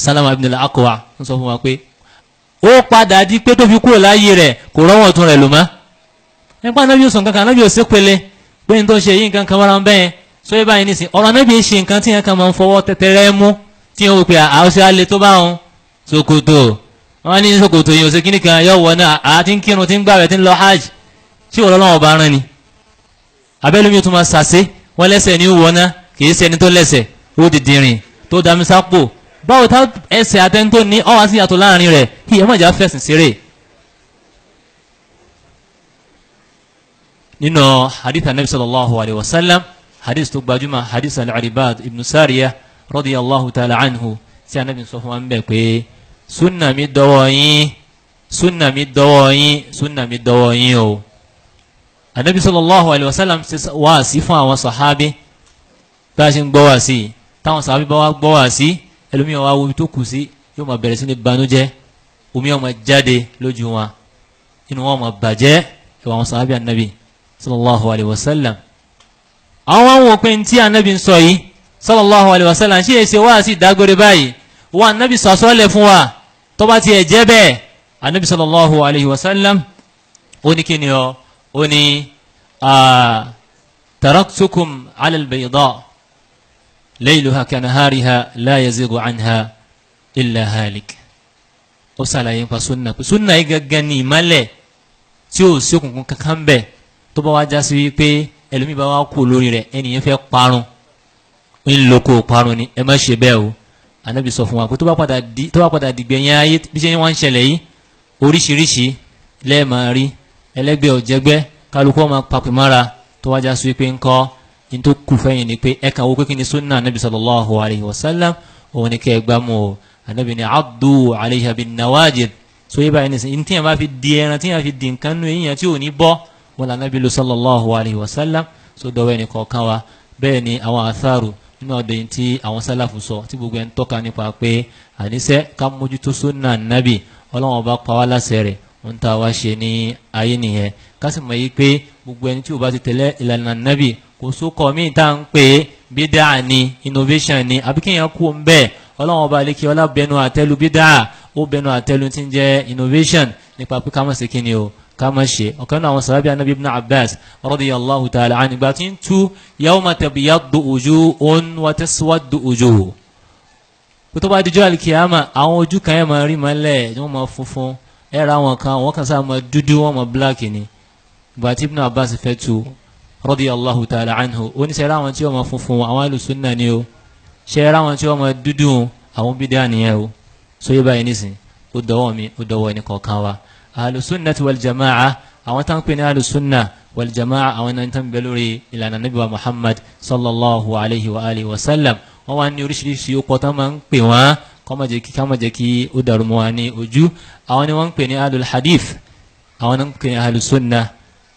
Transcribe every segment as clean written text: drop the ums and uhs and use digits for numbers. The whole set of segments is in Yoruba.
Salama ibn al-Aqwa ń sọ fún wa pé ó padà di pé tó fi kúrò láyé rẹ̀ kò rọ́wọ́ tún rẹ̀ lò mọ́ nípa anábì ó sọ nǹkan kan anábì ó sépele pé n tó ṣe yí nǹkan kan wọ́n bẹ́ẹ̀ sọ yé báyìí nísìn ọ̀rọ̀ anábì ṣe nǹkan tí yẹn kan máa ń fọwọ́ tẹ́tẹ́rẹ́ mú tí wọ́n wò pé àwọn ṣe alẹ́ tó bá wọn ṣòkòtò wọ́n ní ṣòkòtò yìí ò ṣe kíní kan yọ wọ náà àti ń kírun tí ń gbàwẹ̀ tí ń lọ hajj tí ò lọ́wọ́ bá rán ni abẹ́lómi tó máa ṣàṣe wọ́n lẹ́sẹ̀ ní wọ́n náà kì í ṣe ẹni tó lẹ́sẹ̀ ó di dìrìn tó dami sápò báwo tá ẹsẹ̀ àtẹni tó ní ọwọ́ sí yàtọ̀ láàrin rẹ̀ kí ẹ má jà fẹ̀sìn ṣeré. nínú hadith anabi sallallahu alayhi wa sallam hadith tó gbajúmọ̀ hadith al-Irbad ibn Sariyah radiyallahu ta'ala anhu tí anabi sọ fún wa ń bẹ̀ pé sunna mi dọ́wọ́ yín sunna mi dọ́wọ́ yín sunna mi dọ́wọ́ yín o. anabi sallallahu alayhi wa sallam ṣe wá sí fún àwọn sahabi bá a ṣe ń gbọ́ wá sí táwọn sahabi bá wá gbọ́ wá sí ẹlòmíràn wá wo tó kù sí yóò máa bẹ̀rẹ̀ sí ní banújẹ́ omi ọmọ jáde lójú wọn inú wọn máa bàjẹ́ ẹwà àwọn sahabi anabi sallallahu alayhi wa sallam. àwọn àwọn òpin tí anabi ń sọ yìí sallallahu alayhi wa sallam ṣe é ṣe wá sí ìdágbére báyìí wọn anabi sọ àsọlẹ̀ fún wa tó bá tiẹ̀ jẹ́ bẹ́ẹ̀ anabi sallallahu alayhi wa sallam ó ní kíni ọ ó ní taraktukum ala al-bayda layluha kanahariha la yazigu anha illa halik. ó ṣàlàyé nípa sunna pé sunna yìí gangan ní ìmọ́lẹ̀ tí ó sí òkùnkùn kankan bẹ́ẹ̀ tó bá wá já sí wípé ẹlòmíì bá wá kú lórí rẹ̀ ẹnìyẹn fẹ́ parun ń lo kó parun ni ẹ má ṣe bẹ́ẹ̀ o. anabi sọ fún wa pé tó bá padà dìgbẹ̀yìn ayé bí ṣe wọ́n ń ṣẹlẹ̀ yìí oríṣiríṣi lẹ́ẹ̀máa rí ẹlẹ́gbẹ́ ọ̀jẹ̀gbẹ́ kálukú ọmọ papẹ̀ mára tó wá já sí wípé ńkọ́ ní tó kù fẹ́yìn ni pé ẹ̀ka wo pé kí ni sunna anabi sallallahu alayhi wa sallam òun ni kẹ́ ẹ gbá mú o anabi ni abdu alayha bin nawajid so yé báyìí nísìnyí tí yẹn bá fi di ẹran tí yẹn fi di nǹkan nù èèyàn tí ò ní bọ́ wọn lànàbí lu sallallahu alayhi wa sallam so dọ̀wọ́ ẹnì kọ̀ọ̀kan wa bẹ́ẹ̀ ni àwọn atharu nínú ọ̀dọ̀ yìí tí àwọn sálàfù sọ tí gbogbo ẹ̀ ń tọ́ka nípa pé àníṣe ká mójútó sunna nabi ọlọ́wọ́n bá pa wá láṣẹ rẹ̀ ń ta wá ṣe ní ayé nìyẹn ká sì mọ̀ yí pé gbogbo ẹni tí ò bá ti tẹ̀lé ìlànà nabi kò sókọ̀ míì tá à ń pè é bídà ni innovation ni àbí kéèyàn kú ń bẹ́ẹ̀ ọlọ́wọ́n bá lékè ọlá bẹnu àtẹ́lu bídà ó bẹnu àtẹ́lu tí ń jẹ́ innovation nípa pé ká má ṣe kíni o ká má ṣe ọ̀kan náà àwọn sàhábì anabi ibn Abbas radiyallahu ta'ala anhu ìgbà tí ń tú yawma tabyaddu wujuhun wa taswaddu wujuh kó tó bá dijọ́ alikiyama àwọn ojú kan yẹn máa rí mọ́lẹ̀ tí wọ́n máa funfun ẹ̀rọ àwọn kan sáà máa dúdú wọ́n máa black ni ìgbà tí ibn Abbas fẹ́ tú radiyallahu ta'ala anhu oníṣẹ́ ráwọn tí wọ́n máa funfun àwọn alùsùnà ni o ṣe ráwọn tí wọ́n máa dúdú àwọn bídà nìyẹn o so yé báyìí nísìn ó dọwọ́ mi ó dọwọ́ ẹni kọ̀ọ̀kan wa alùsùnà wal jama'a àwọn tán pè ní alùsùnà wal jama'a àwọn náà tán bẹ lórí ìlànà nabi wa Muhammad sallallahu alayhi wa alihi wa sallam wọ́n wá ní oríṣiríṣi ó kọ́ tán máa ń pè wọ́n kọ́ máa jẹ́ kí ó dàrú mọ́ wa ní ojú àwọn ni wọ́n ń pè ní alul hadith àwọn náà ń pè ní alùsùnà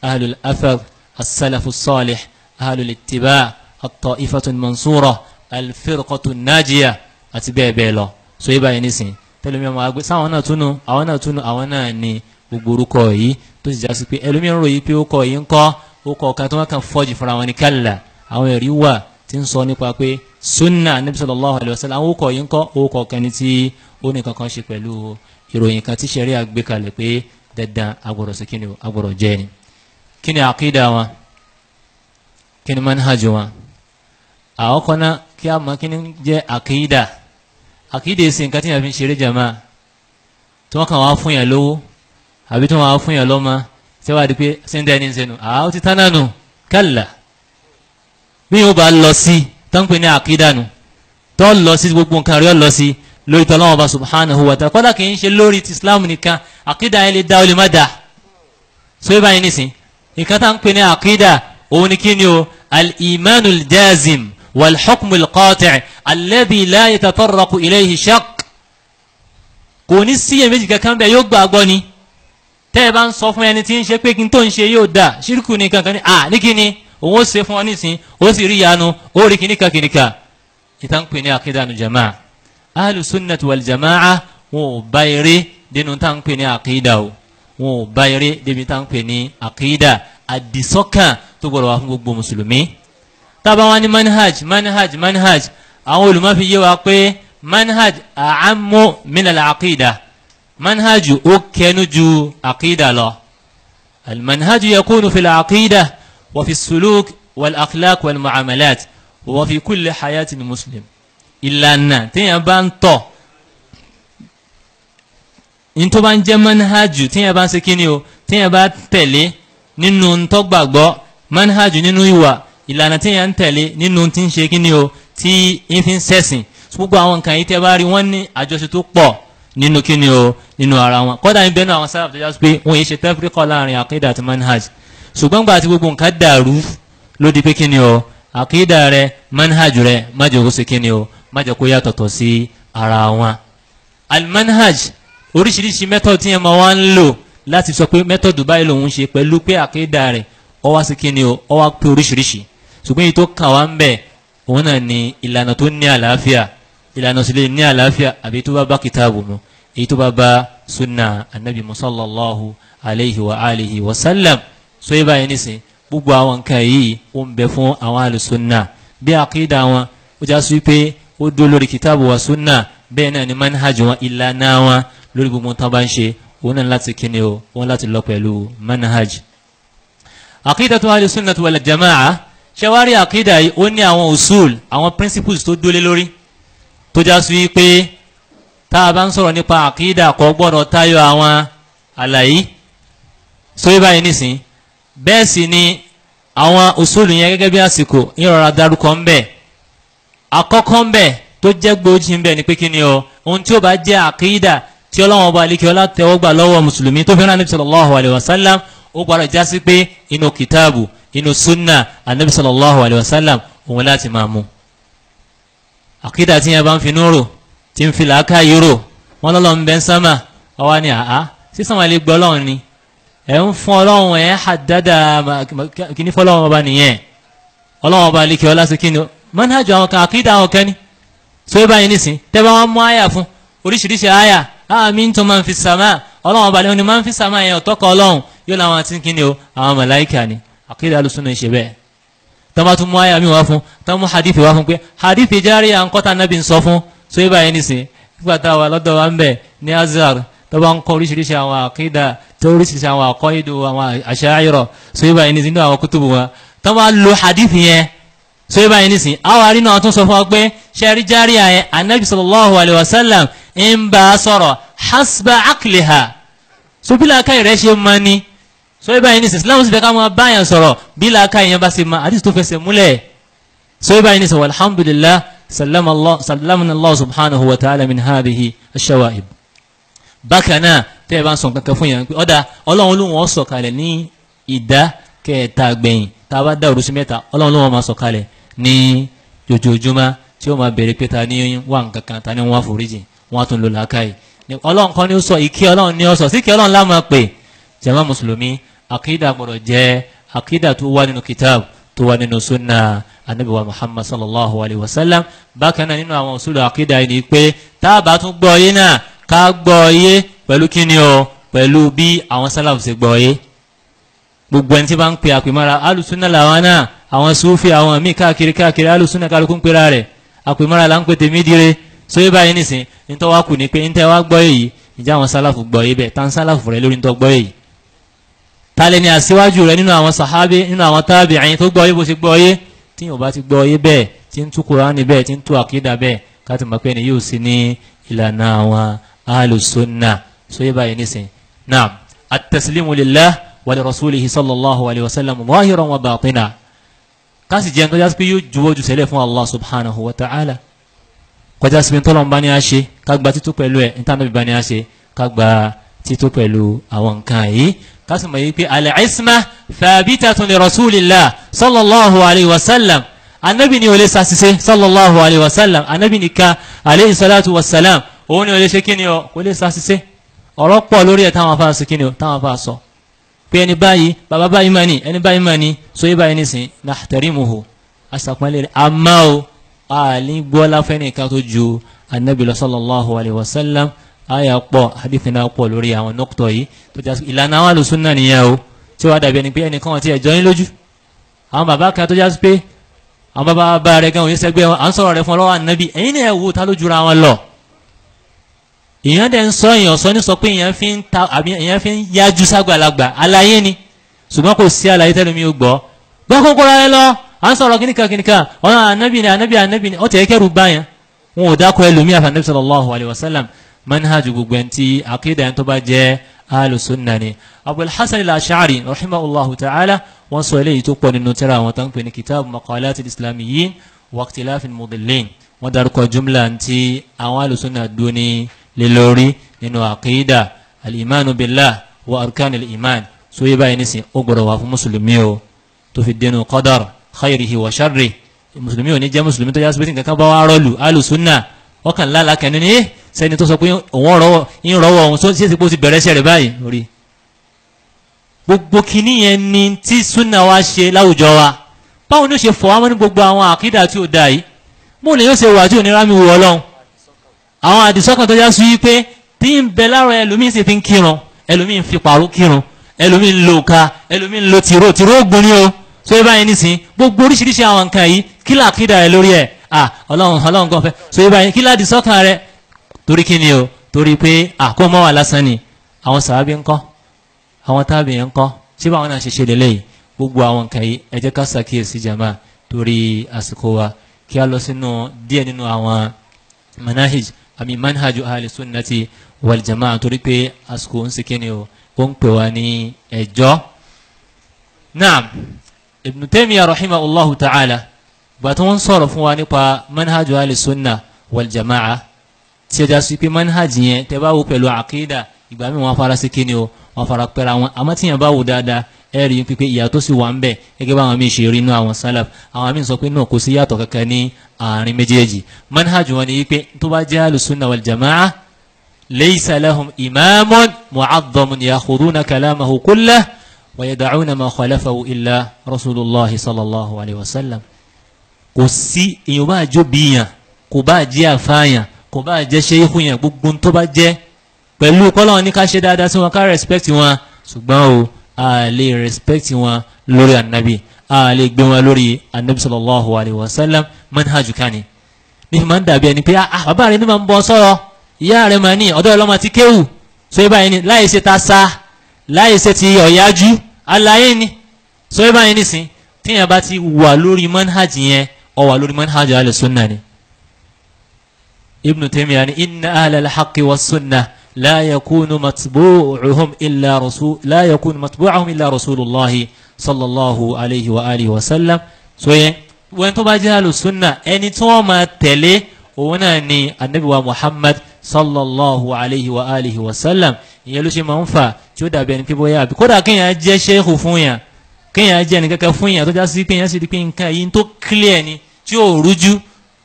alul athar السلف الصالح أهل الاتباع الطائفة المنصورة الفرقة الناجية أتباع بيلو so yíba yìí nísìn tẹlifíà máa gbé sáwọn náà túnú àwọn náà ní gbogbo orúkọ yìí tó sì já sí pé ẹlòmíràn ròyìn pé ó kọ yìí ń kọ́ ó kọ ọ̀kan tó wọ́n kàn fọ́jì fúnra wọn ní kálá àwọn ẹ̀rí wà tí ń sọ nípa pé sunna nabi sallallahu alayhi wa sallam àwọn ó kọ yìí ń kọ́ ó kọ ọ̀kan ní tí ó ní kankan ṣe pẹ̀lú ìròyìn kan tí ṣẹ̀ríà gbé kalẹ̀ pé dandan agbọ̀rọ̀ sí kíni agbọ̀rọ̀ jẹ́ ni. Kini aqida wọn kini manhaj wọn àwọn kan náà kí a mọ̀ kíni jẹ́ aqida èsì nǹkan tí yẹn fi ń ṣeré jama tí wọ́n kàn wá fún yẹn lówó àbí tí wọ́n wá fún yẹn lọ́mọ tí wọ́n á di pé sẹ́ńdẹ̀ ní sẹ́nu àwọn ti tánà nù kálá bí yóò bá lọ sí tó ń pè ní aqida nù tó lọ sí gbogbo nǹkan rí ọ lọ sí lórí tọ́lọ́wọ́n bá subhanahu wa ta'ala kọ́dà kì í ṣe lórí ti Islam nìkan aqida yẹn lè dá o lè má dá so yẹ báyìí nísìn nǹkan tá ń pè ní àkídà òun ni kí ni o al-imanul jazim wal-hukmul qati' alladhi la yatatarraqu ilayhi shaq kò ní sí èméjì kankan bẹ́ẹ̀ yóò gbàgbọ́ ni tẹ́ ẹ bá ń sọ fún ẹni tí ń ṣe pé kí n tó ń ṣe yóò dà ṣírkù ní kankan ní ní kí ni òun ó ṣe fún ọ nísìn ó sì rí ìyanu ó rí kìníkà ìta ń pè ní àkídà nu jama'a ahlu sunnati wal jama'a wọn ò bá eré nínú tá ń pè ní àkídà o wọn ò bá eré débi tá ń pè ní àkídà àdìsọ́kàn tó gbọ́dọ̀ wà fún gbogbo mùsùlùmí tábà wọn ní manhaj àwọn olùmọ̀ fi yé wa pé manhaj a'ammu min al-aqida manhaj ó kẹnu ju aqida lọ al-manhaj yakunu fi al-aqida wa fi as-suluk wal-akhlaq wal-mu'amalat wa fi kulli hayati muslim ìlànà téèyàn bá ń tọ̀ in tó bá ń jẹ́ manhaj téèyàn bá ń ṣe kíni o téèyàn bá tẹ̀lé nínú ntọ́ gbàgbọ́ manhaj nínú ìwà ìlànà téèyàn ń tẹ̀lé nínú tí ń ṣe kíni o tí ń fi ń ṣẹ̀sìn gbogbo àwọn nǹkan yìí tẹ́ bá rí wọ́n ní àjọṣe tó pọ̀ nínú kíni o nínú ara wọn kódà ń bẹnu àwọn sábà tó já sí pé wọ́n yìí ṣe tafriqa láàrin àkídà àti manhaj ṣùgbọ́n gbà tí gbogbo nǹkan dàrú ló di pé kíni o àkídà rẹ manhaj rẹ má jẹ́ kó ṣe kíni o má jẹ́ kó yàtọ̀tọ̀ sí ara wọn. al-manhaj oríṣiríṣi mẹ́tọ̀dù tí yẹn máa wá ń lò láti sọ pé mẹ́tọ̀dù báyìí lòun ṣe pẹ̀lú pé àkídà rẹ̀ ó wá sí kíni o ó wá pé oríṣiríṣi ṣùgbọ́n èyí tó kàn wá ń bẹ̀ òun náà ni ìlànà tó ní àlàáfíà ìlànà sì lè ní àlàáfíà àbí tó bá bá kìtàbù mu èyí tó bá bá sunna anabi sallallahu alayhi wa alihi wa sallam so yẹ báyìí nísìn gbogbo àwọn nǹkan yìí ó ń bẹ fún àwọn alùsùnà bí àkídà wọn ó já sí pé ó dó lórí kìtàbù wa sunna bẹ́ẹ̀ náà ni manhaj wọn ìlànà wọn lórí gbogbo tán bá ń ṣe òun náà láti kíni o òun láti lọ pẹ̀lú manhaj. àkídàtu ahli sunnati wal jama'a ṣẹwárí àkídà yìí ó ní àwọn usul àwọn principles tó dólé lórí tó já sí pé tá a bá ń sọ̀rọ̀ nípa àkídà kò gbọ́dọ̀ tayọ àwọn àlàyé sóyè báyìí nísìn bẹ́ẹ̀ sì ni àwọn usul yẹn gẹ́gẹ́ bí àsìkò ìrọ̀rà dárúkọ ń bẹ̀ àkọ́kọ́ ń bẹ̀ tó jẹ́ gbòógì ń bẹ̀ ni pé kí ni o ohun tí ó bá jẹ́ àkídà tí ọlọ́wọ́n ọba alikẹ́ ọlá tẹ́wọ́gbà lọ́wọ́ mùsùlùmí tó fẹ́ràn anabi sallallahu alayhi wa sallam ó gbọ́dọ̀ jásí pé inú kìtàbù inú sunna anabi sallallahu alayhi wa sallam òun láti máa mú. àkídà tí yẹn bá ń fi núrò tí ń fi làákà yúrò wọn lọ́lọ́ ń bẹ́ ń sámà ọwọ́ ni àá sísan wà lè gbọ́ ọlọ́run ni ẹ̀ ń fún ọlọ́run ẹ̀ haddada kìíní fọlọ́run ọba nìyẹn ọlọ́run ọba alikẹ́ ọlá sí kíni manhaj àwọn kan àkídà àwọn kan ni so báyìí nísìn tẹ́ bá wọn mú àyà fún oríṣiríṣi àyà amintum man fi sama ọlọ́run ọba lẹ́wọ̀n ni man fi sama yẹn ọ̀tọ́kọ̀ ọlọ́run yóò láwọn àti kíni o àwọn màláíkà ni àkídà alùsùnà ṣe bẹ́ẹ̀ tọ́mọ́ tún mú àyà mi wá fún tọ́mọ́ hadithi wá fún pé hadithi járí à ń kọ́ta nábì ń sọ fún so yíba yẹn nísìn nígbà tá a wà lọ́dọ̀ wa ń bẹ̀ ní Azhar tó bá ń kọ́ oríṣiríṣi àwọn àkídà tó oríṣiríṣi àwọn àkọ́ìdù àwọn Asha'ira so yíba yẹn nísìn nínú àwọn kútùbù wa tọ́mọ́ lo hadithi yẹn so yíba yẹn nísìn àwọn àrínà wọn tún sọ fún wa pé ṣẹ́rí járí àyẹn anabi sallallahu alayhi wa sallam ń bá a sọ̀rọ̀ hasba akliha so bí làákàyè rẹ̀ ṣe máa ní so yíba yẹn nísìn Islam sì fẹ́ ká máa báyàn sọ̀rọ̀ bí làákàyè yẹn bá ṣe máa àdìsí tó fẹsẹ̀ múlẹ̀ so yíba yẹn nísìn walhamdulillah sallamana Allah subhanahu wa ta'ala min hadhihi ash-shawa'ib. bákan náà tẹ́ ẹ bá ń sọ kankan fún yẹn pé ọ̀dà ọlọ́run ló wọ́n sọ̀kalẹ̀ ní ìdá kẹta gbẹ̀yìn tá a bá dá òrùsí mẹ́ta ọlọ́run ló wọ́n máa sọ̀kalẹ̀ ní jojoojúmọ́ tí ó máa bẹ̀rẹ̀ pé ta ní wà nǹkan kan ta ní wọ́n àforíjì wọ́n á tún lò làákàyè ọlọ́run kan ní ó sọ ìkẹ́ ọlọ́run ní ó sọ sí ìkẹ́ ọlọ́run lá máa pè jàmá mùsùlùmí àkídà gbọ́dọ̀ jẹ́ àkídà tó wà nínú kitab tó wà nínú sunna anabi wa Muhammad sallallahu alayhi wa sallam bákan náà nínú àwọn usulu àkídà yìí ni pé tá a bá tún gbọ́ yé náà ká gbọ́ yé pẹ̀lú kíni o pẹ̀lú bí àwọn sálàfù ṣe gbọ́ yé gbogbo ẹni tí bá ń pè àpèmára alùsùnà làwọn náà àwọn sufi àwọn míì káàkiri alùsùnà kálukú ń pera rẹ̀ àpèmára là ń pè tèmi dire so yé báyìí nísìn nítorí wá kù ní pé nítorí wá gbọ́ yìí ìjà àwọn sálàfù gbọ́ yé bẹ́ẹ̀ tá ń sálàfù rẹ̀ lórí nítorí gbọ́ yìí tálẹ̀ ni àṣíwájú rẹ̀ nínú àwọn sàhábé nínú àwọn tábì'ìn tó gbọ́ yé bó ṣe gbọ́ yé tí yóò bá ti gbọ́ yé bẹ́ẹ̀ tí ń tú Kùránì bẹ́ẹ̀ tí ń tú àkídà bẹ́ẹ̀ káti mọ̀ pé ni yóò sí ní ìlànà àwọn ahlus-sunnah so yé báyìí nísìn naam at-taslimu lillah wa li rasulihi sallallahu alayhi wa sallam zahiran wa batinan káàsì jẹ́ nítorí pé yóò juwọ́ ju sẹ́lẹ̀ fún Allah subhanahu wa ta'ala kọjá sí pé tọ́lọ̀ ń bá ní a ṣe ká gba títú pẹ̀lú ẹ̀ níta níbi bá ní a ṣe ká gba títú pẹ̀lú àwọn nǹkan yìí káàsì mọ̀ yìí pé al-isma thabitatun li rasulillah sallallahu alayhi wa sallam anabi ni ó lè ṣàṣìṣe sallallahu alayhi wa sallam anabi nìkan alayhi salatu wa salam òun ni ó lè ṣe kí ni ọ kò lè ṣàṣìṣe ọ̀rọ̀ pọ̀ lórí ẹ̀ táwọn afá sọ kí ni ọ táwọn afá sọ pé ẹni báyìí bàbá báyìí mà ní ẹni báyìí mà ní so yé báyìí nísìn nahtarimuhu asàpọ̀nlé rẹ̀ àmà o àlì gbọ́lá fẹ́nìkan tó ju anabi lọ sallallahu alayhi wa sallam àyà pọ̀ hadithi náà pọ̀ lórí àwọn nọ́kítọ̀ yìí tó jásí ìlànà àwọn alùsùnà nìyẹn o tí wàá dàbí ẹni pé ẹnìkan wọn ti ẹ̀jọ́ yín lójú àwọn bàbá kan tó jásí pé àwọn bàbá bá rẹ̀ gan òye sẹ́gbẹ́ wọn à ń sọ̀rọ̀ rẹ̀ fún ọlọ́wọ́ ànábì ẹ̀yin náà wò ta ló jura wọn lọ. èèyàn dẹ̀ ń sọ èèyàn sọ ní sọ pé èèyàn fi ń ta àbí èèyàn fi ń yájú ságbàlagbà àlàyé ni ṣùgbọ́n kò sí àlàyé tẹ́lẹ̀ mi ò gbọ́ gbọ́ kókó ra ẹ lọ à ń sọ̀rọ̀ kíníkà ọ̀nà ànábì ni ó tẹ̀ kẹ́rù báyẹn wọn ò dákọ̀ ẹlòmíì àfànàbí sallallahu alayhi wa sallam manhaju gbogbo ẹni tí àkídà ẹni tó bá jẹ́ alùsùnà ni. Abul Hasan al-Ash'ari rahimahullahu ta'ala wọ́n sọ eléyìí tó pọ̀ nínú tírà àwọn tó ń pè ní kitab maqalat al-islamiyyin wa ikhtilaf al-mudillin wọ́n dárúkọ jumla tí àwọn alùsùnà dúní lé lórí nínú àkídà al-imanu billah wa arkan al-iman so yé báyìí nísìn ó gbọ́dọ̀ wà fún mùsùlùmí o tó fi dénú qadar khayrihi wa sharrihi mùsùlùmí ò ní jẹ́ mùsùlùmí tó yá sí pé nǹkan kan bá wá rọ́ọ̀lù alùsùnà ọkàn lálàá kẹ́ni ní sẹ́ni tó sọ pé òun rọ́wọ́ òun tó ṣe ti bẹ̀rẹ̀ ṣẹ̀rẹ̀ báyìí lórí. gbogbo kìíní yẹn ni tí súnà wa ṣe láwùjọ wa báwo ni ó ṣe fọ̀ wá mọ́ ní gbogbo àwọn àkídà tí ó da yìí bó lè yóò ṣe wà tí ò ní rámi wù ọlọ́run. àwọn àdìsọ́kàn tó yá sí wípé tí ń bẹ lára ẹlòmíín sì fi ń kírun ẹlòmíín fi pàrọ̀ kírun ẹlòmíín lo òka ẹlòmíín lo tìró ògbón ni o so yẹ báyìí nísìn gbogbo oríṣiríṣi àwọn nǹkan yìí kí làkídà rẹ lórí ẹ ọlọ́run kan fẹ́ so yẹ báyìí kí ládìí sọ́kàn rẹ torí kí ni o torí pé àkómọ́ wà lásán ni àwọn sàábí ńkọ́ àwọn tábì ńkọ́ ṣé báwọn náà ṣe ṣe lélẹ́yìí gbogbo àwọn nǹkan yìí ẹ jẹ́ ká ṣàkíyèsí jama torí àsìkò wa kí a lọ sínú díẹ̀ nínú àwọn manhaju ahli sunnati wal jamaa torí pé àsìkò ń sìnkí ni o ó ń pè wá ní ẹjọ́. naam Ibn Taymiyyah rahimahullahu ta'ala bàtí wọ́n sọ̀rọ̀ fún wa nípa manhaju ahli sunna wal jamaa tí ó já sí pé manhaj yẹn tẹ́ bá wò pẹ̀lú àkídà ìgbà mi wọ́n fara sí kíni o wọ́n fara pẹ́ra wọn àmọ́ tí yẹn bá wò dáadáa ẹ rí pípé ìyàtọ̀ sí wà ń bẹ̀ gẹ́gẹ́ bá àwọn míì ṣe rí inú àwọn salaf àwọn míì sọ pé náà kò sí yàtọ̀ kankan ní àárín méjèèjì manhaj wọn ni wípé tó bá jẹ́ al-sunna wal jamaa laysa lahum imamun mu'azzamun yakhuduna kalamahu kullahu wa yada'una ma khalafahu illa rasulullah sallallahu alayhi wa sallam. kò sí èèyàn bá jó bíyàn kò bá jẹ́ àfáàyàn kò bá jẹ́ ṣe ihu yẹn gbogbo tó bá jẹ́ pẹ̀lú kọ́lọ́wọ́n ní ká ṣe dáadáa sí wọn ká respect wọn ṣùgbọ́n o a lè respect wọn lórí annabi a lè gbé wọn lórí annabi sallallahu alayhi wa sallam manhaju kani ní ma ń dàbí ẹni pé bàbá rẹ ní ma ń bọ́ sọ̀rọ̀ ìyá rẹ ma ní ọ̀dọ́ ọlọ́mọ ti kéwù so yẹ báyìí ni láì ṣe ta sa láì ṣe ti ọ̀yájú aláyé ni so yẹ báyìí nísìn tíyẹn bá ti wà lórí manhaj yẹn ó wà lórí manhaj ahli sunna ni. Ibn Taymiyyah ni inna ahlal haqqi was sunnah la yakunu matbu'uhum illa rasulullah sallallahu alayhi wa alihi wa sallam so yẹn wọ́n tó bá jẹ́ ahli sunna ẹni tí wọ́n máa tẹ̀lé òun náà ni anabi wa Muhammad sallallahu alayhi wa alihi wa sallam ìyẹn ló ṣe máa ń fà tí ó dàbí ẹni pé bóyá àbí kódà kéèyàn jẹ́ sheikh fún yàn kéèyàn jẹ́ ẹni kẹ́kẹ́ fún yàn tó já sí kéèyàn sì di pé nǹkan yìí tó clear ni tí ó rújú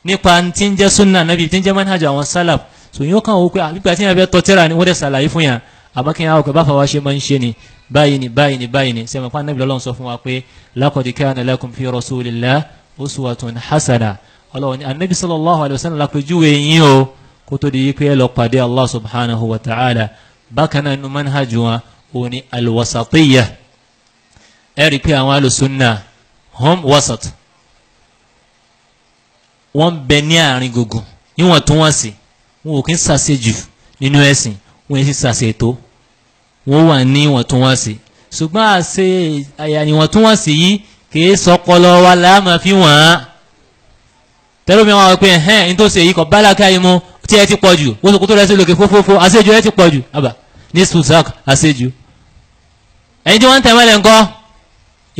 nípa tí ń jẹ́ sunna nabi tí ń jẹ́ manhaj àwọn salaf so yóò kàn wó pé àbígbà tí yàn fẹ́ tọ́tẹ́ra ni wọ́n dẹ̀ ṣàlàyé fún yàn àmọ́ kéèyàn àwọn bá fàwa ṣe máa ń ṣe ni báyìí ni sẹ́mi pa nabi lọ́lọ́run sọ fún wa pé laqad kana lakum fi rasulillah uswatun hasana ọlọ́run ni anabi sallallahu alayhi wa sallam lápẹjúwe yín o kó tó di pé lọ pàdé allah subhanahu wa ta'ala bákan náà nínú manhaj wọn òun ni alwasatiyya ẹ rí pé àwọn alùsùnà hum wasat wọ́n bẹ ní àárín gbogbo níwọ̀n tó wọ́n sì wọn ò kí ń ṣàṣejù nínú ẹ̀sìn wọn èsì ṣàṣètò wọ́n wà ní ìwọ̀n tó wọ́n sì ṣùgbọ́n àṣe àyà ìwọ̀n tó wọ́n sì yìí kìí sọpọlọ wa láàmà fi wọ́n á tẹ́lómi wọn wọ́n pé ẹ̀hẹ́n ní tó ṣe yìí kọ̀ bálàkà yìí mú tí ẹ ti pọ̀ jù wọ́n sọ kó tó rẹ̀ sí lókè fófófó àṣejù ẹ ti pọ̀ jù àbà ní sùsàk àṣejù ẹni tí wọ́n ń tẹ̀ mọ́lẹ̀ ńkọ́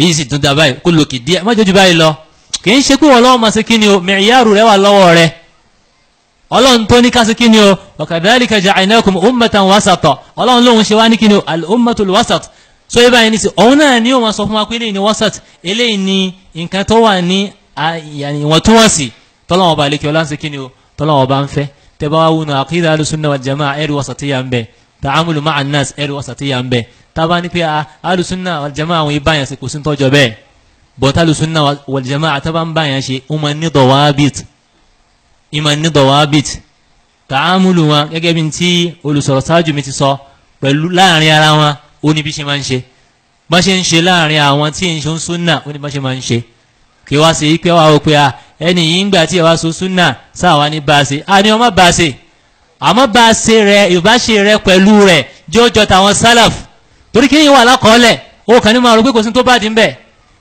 èyí sì tún dà báyìí kó lòkè díẹ̀ má jòjù báyìí lọ kì í ṣe pé wọ́n lọ́wọ́ máa ṣe kí ni o mẹ̀yàrú rẹ̀ wà lọ́wọ́ rẹ̀ ọlọ́run tó ní ká ṣe kí ni o wa kadhalika ja'alnakum ummatan wasata ọlọ́run lóhun ṣe wá ní kí ni o al-ummatul wasat so yẹ báyìí ní sí òun náà ni ó máa sọ fún wa pé eléyìí ni wasat eléyìí ni nǹkan tó wà ní ìwọ̀n tó wọ́n sí tọ́lọ́wọ́ bá lékè ọlá ń ṣe kí ni o tọ́lọ́wọ́ bá ń fẹ́ tẹ́ bá wá wúnú aqida al-sunnah wal jamaa ẹ̀rí wasatiyya ń bẹ ta'amulu ma'a an-nas ẹ̀rí wasatiyya ń bẹ tábà ní pé al-sunnah wal jamaa àwọn ìbáyàn sí kò sí tọ́jọ bẹ́ẹ̀ bọ́tà al-sunnah wal jamaa tábà ń báyàn ṣe ó ní dawabit ìmọ̀ ní dawabit ta'amulu wọn gẹ́gẹ́ bí tí olùsọ̀rọ̀ sáájú mi ti sọ pẹ̀lú láàrin ara wọn ó ní bí ṣe máa ń ṣe bá ṣe ń ṣe láàrin àwọn tí ń ṣe ń súnnà ó ní bá ṣe máa ń ṣe kí wá sí pé wá wò pé ẹni yìí ń gbà tí ẹ wá so súnà sáwa ní bá a ṣe a ní ọmọ bá a ṣe àmọ́ bá a ṣe rẹ ìbáṣe rẹ pẹ̀lú rẹ jọjọ tàwọn sálàf torí kí ni wà lákọọ́lẹ̀ ó kàn ní máa rò pé kò sí tó bá dín bẹ́ẹ̀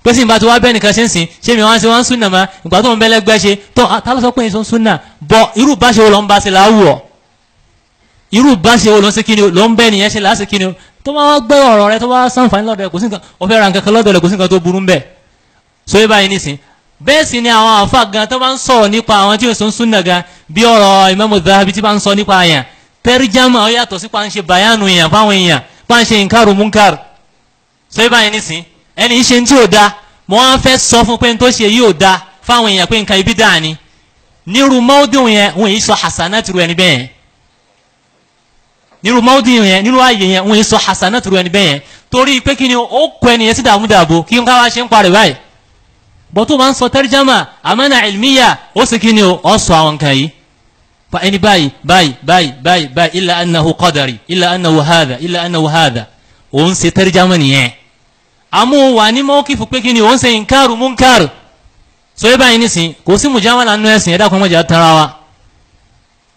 pé sì ń bá tó wá bẹ́ẹ̀ nìkan ṣe ń sìn ṣé mi wá ń ṣe wá ń súnà ma ìgbà tó ń bẹ́ lẹ́gbẹ́ ṣe tó ta ló sọ pé èso ń súnà bọ irú báṣe wo ló ń bá ṣe láwùọ̀ irú báṣe wo ló ń ṣe kíni ló ń bẹ́ nìyẹn ṣe láṣẹ kíni tó máa gbé ọ̀rọ̀ rẹ tó bá sàǹfààní lọ́dọ̀ rẹ kò sí nǹkan ó fẹ́ ra nǹkan kan lọ́dọ̀ rẹ kò sí nǹkan tó burú ń bẹ̀ so yé báyìí nísìn bẹ́ẹ̀ sì ni àwọn àfa gan tó bá ń sọ̀rọ̀ nípa àwọn tí èso ń súnà gan bí ọ̀rọ̀ Imamu Dhahabi tí bá ń sọ nípa àyàn tẹ́rìjámà ó yàtọ̀ sí pa ń ṣe bàyánu èèyàn fáwọn èèyàn pa ń ṣe nǹkan munkar so yé báyìí nísìn ẹni ṣe tí ò da mo wá fẹ́ sọ fún pé n tó ṣe yìí ò da fáwọn èèyàn pé nǹkan ibi dáa ni nírú mọ́ọ́dún yẹn wọn èyí sọ hasanat ru ẹni bẹ́ẹ̀ nírú mọ́ọ́dún yẹn nírú ààyè yẹn wọn èyí sọ hasanat ru ẹni bẹ́ẹ̀ torí pé kí ni ó kọ ẹni yẹn sí dààmúdààbò kí n ká wá ṣe ń parí báyìí bọ́ tó máa ń sọ tẹ́rìjámà àmánà ilmiya ó sì kí ni ó sọ àwọn nǹkan yìí fa ẹni báyìí báyìí báyìí báyìí báyìí illa annahu qadari illa annahu hadha illa annahu hadha òun ṣe tẹ́rìjámà nìyẹn àmú wà ní mọ́kìfù pé kí ni òun ṣe nǹkaru múnkàrù so yé báyìí nísìn kò sí mùjámàlà nínú ẹ̀sìn ẹ̀dá kan mọ́jà tara wa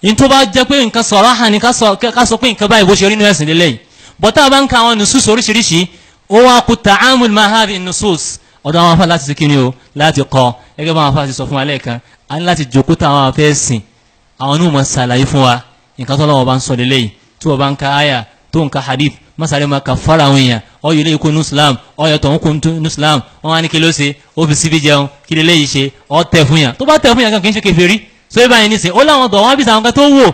in tó bá jẹ́ pé nǹkan sọ̀rọ̀ hàn ní ká sọ pé nǹkan báyìí bó ṣe rí nínú ẹ̀sìn lélẹ́yìí bọ́tá bá ń ka àwọn nusus oríṣiríṣi ó wá kú ta'amul ma hadhihi nusus ọ̀dọ̀ àwọn afá láti ṣe kí ni o láti kọ́ gẹ́gẹ́ bá àwọn afá ti sọ fún wa lẹ́ẹ̀kan a ní láti jòkó táwọn afẹ́ sìn àwọn onímọ̀ ṣàlàyé fún wa nǹkan tó lọ́wọ́ bá ń sọ lélẹ́yìí tí wọ́n bá ń ka àyà tó ń ka hadith masare ma ka fara àwọn èèyàn ọyọ ilé ikú nuslam ọyọ tó ń kú nuslam wọn wá ní kí ló ṣe ó fi síbi jẹun kí lè léyìí ṣe ọ tẹ fún yàn tó bá tẹ fún yàn kan kì í ṣe kèfèrí so yẹ báyìí nísìn ó láwọn dọ̀ wọ́n bí sàwọn kan tó wò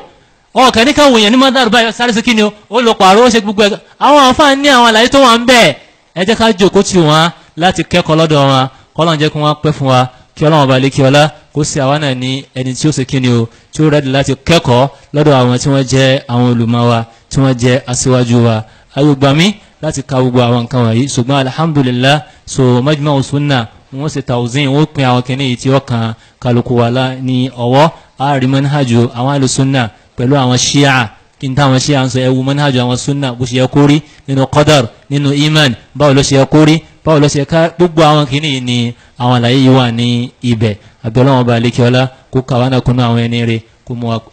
ọkàn ní káwọn èèyàn ní mọ́tàrú báyọ̀ sáré sí kí ni ó lọ pààrọ̀ ó ṣe gbogbo ẹ̀ àwọn àǹfààní ní àwọn àlàyé tó wà ń bẹ̀ ẹ jẹ́ ká jòkó tì wọ́n láti kẹ́kọ̀ọ́ lọ́dọ̀ wọn kọ́lọ́n jẹ́ kí wọ́n pẹ́ fún wa kí ọlọ́run ọba lékè ọlá kó sí àwa náà ní ẹni tí ó ṣe kí ni o tí ó rẹ́dì láti kẹ́kọ̀ọ́ lọ́dọ̀ àwọn tí wọ́n jẹ́ àwọn olùmọ̀ wa tí wọ́n jẹ́ aṣíwájú wa ayọ̀gbàmí láti ka gbogbo àwọn nǹkan wọ̀nyí ṣùgbọ́n alhamdulillah so Majma'u Sunnah wọ́n ṣe tawzin wọ́n pin àwọn kìíní yìí tí ó kan kálukú wa ní ọwọ́ ààrí manhajú àwọn alùsùnà pẹ̀lú àwọn ṣíà kí n táwọn ṣíà ń sọ ẹwu manhajú àwọn súnà bó ṣe yẹ kó rí nínú qadar nínú iman báwo ló ṣe yẹ kó rí báwo ló ṣe yẹ ká gbogbo àwọn kìíní yìí ni àwọn àlàyé yìí wà ní ibẹ̀ abẹ́lẹ́wọ̀n bá lékiọlá kó kàwánà kúnú àwọn ẹni rẹ̀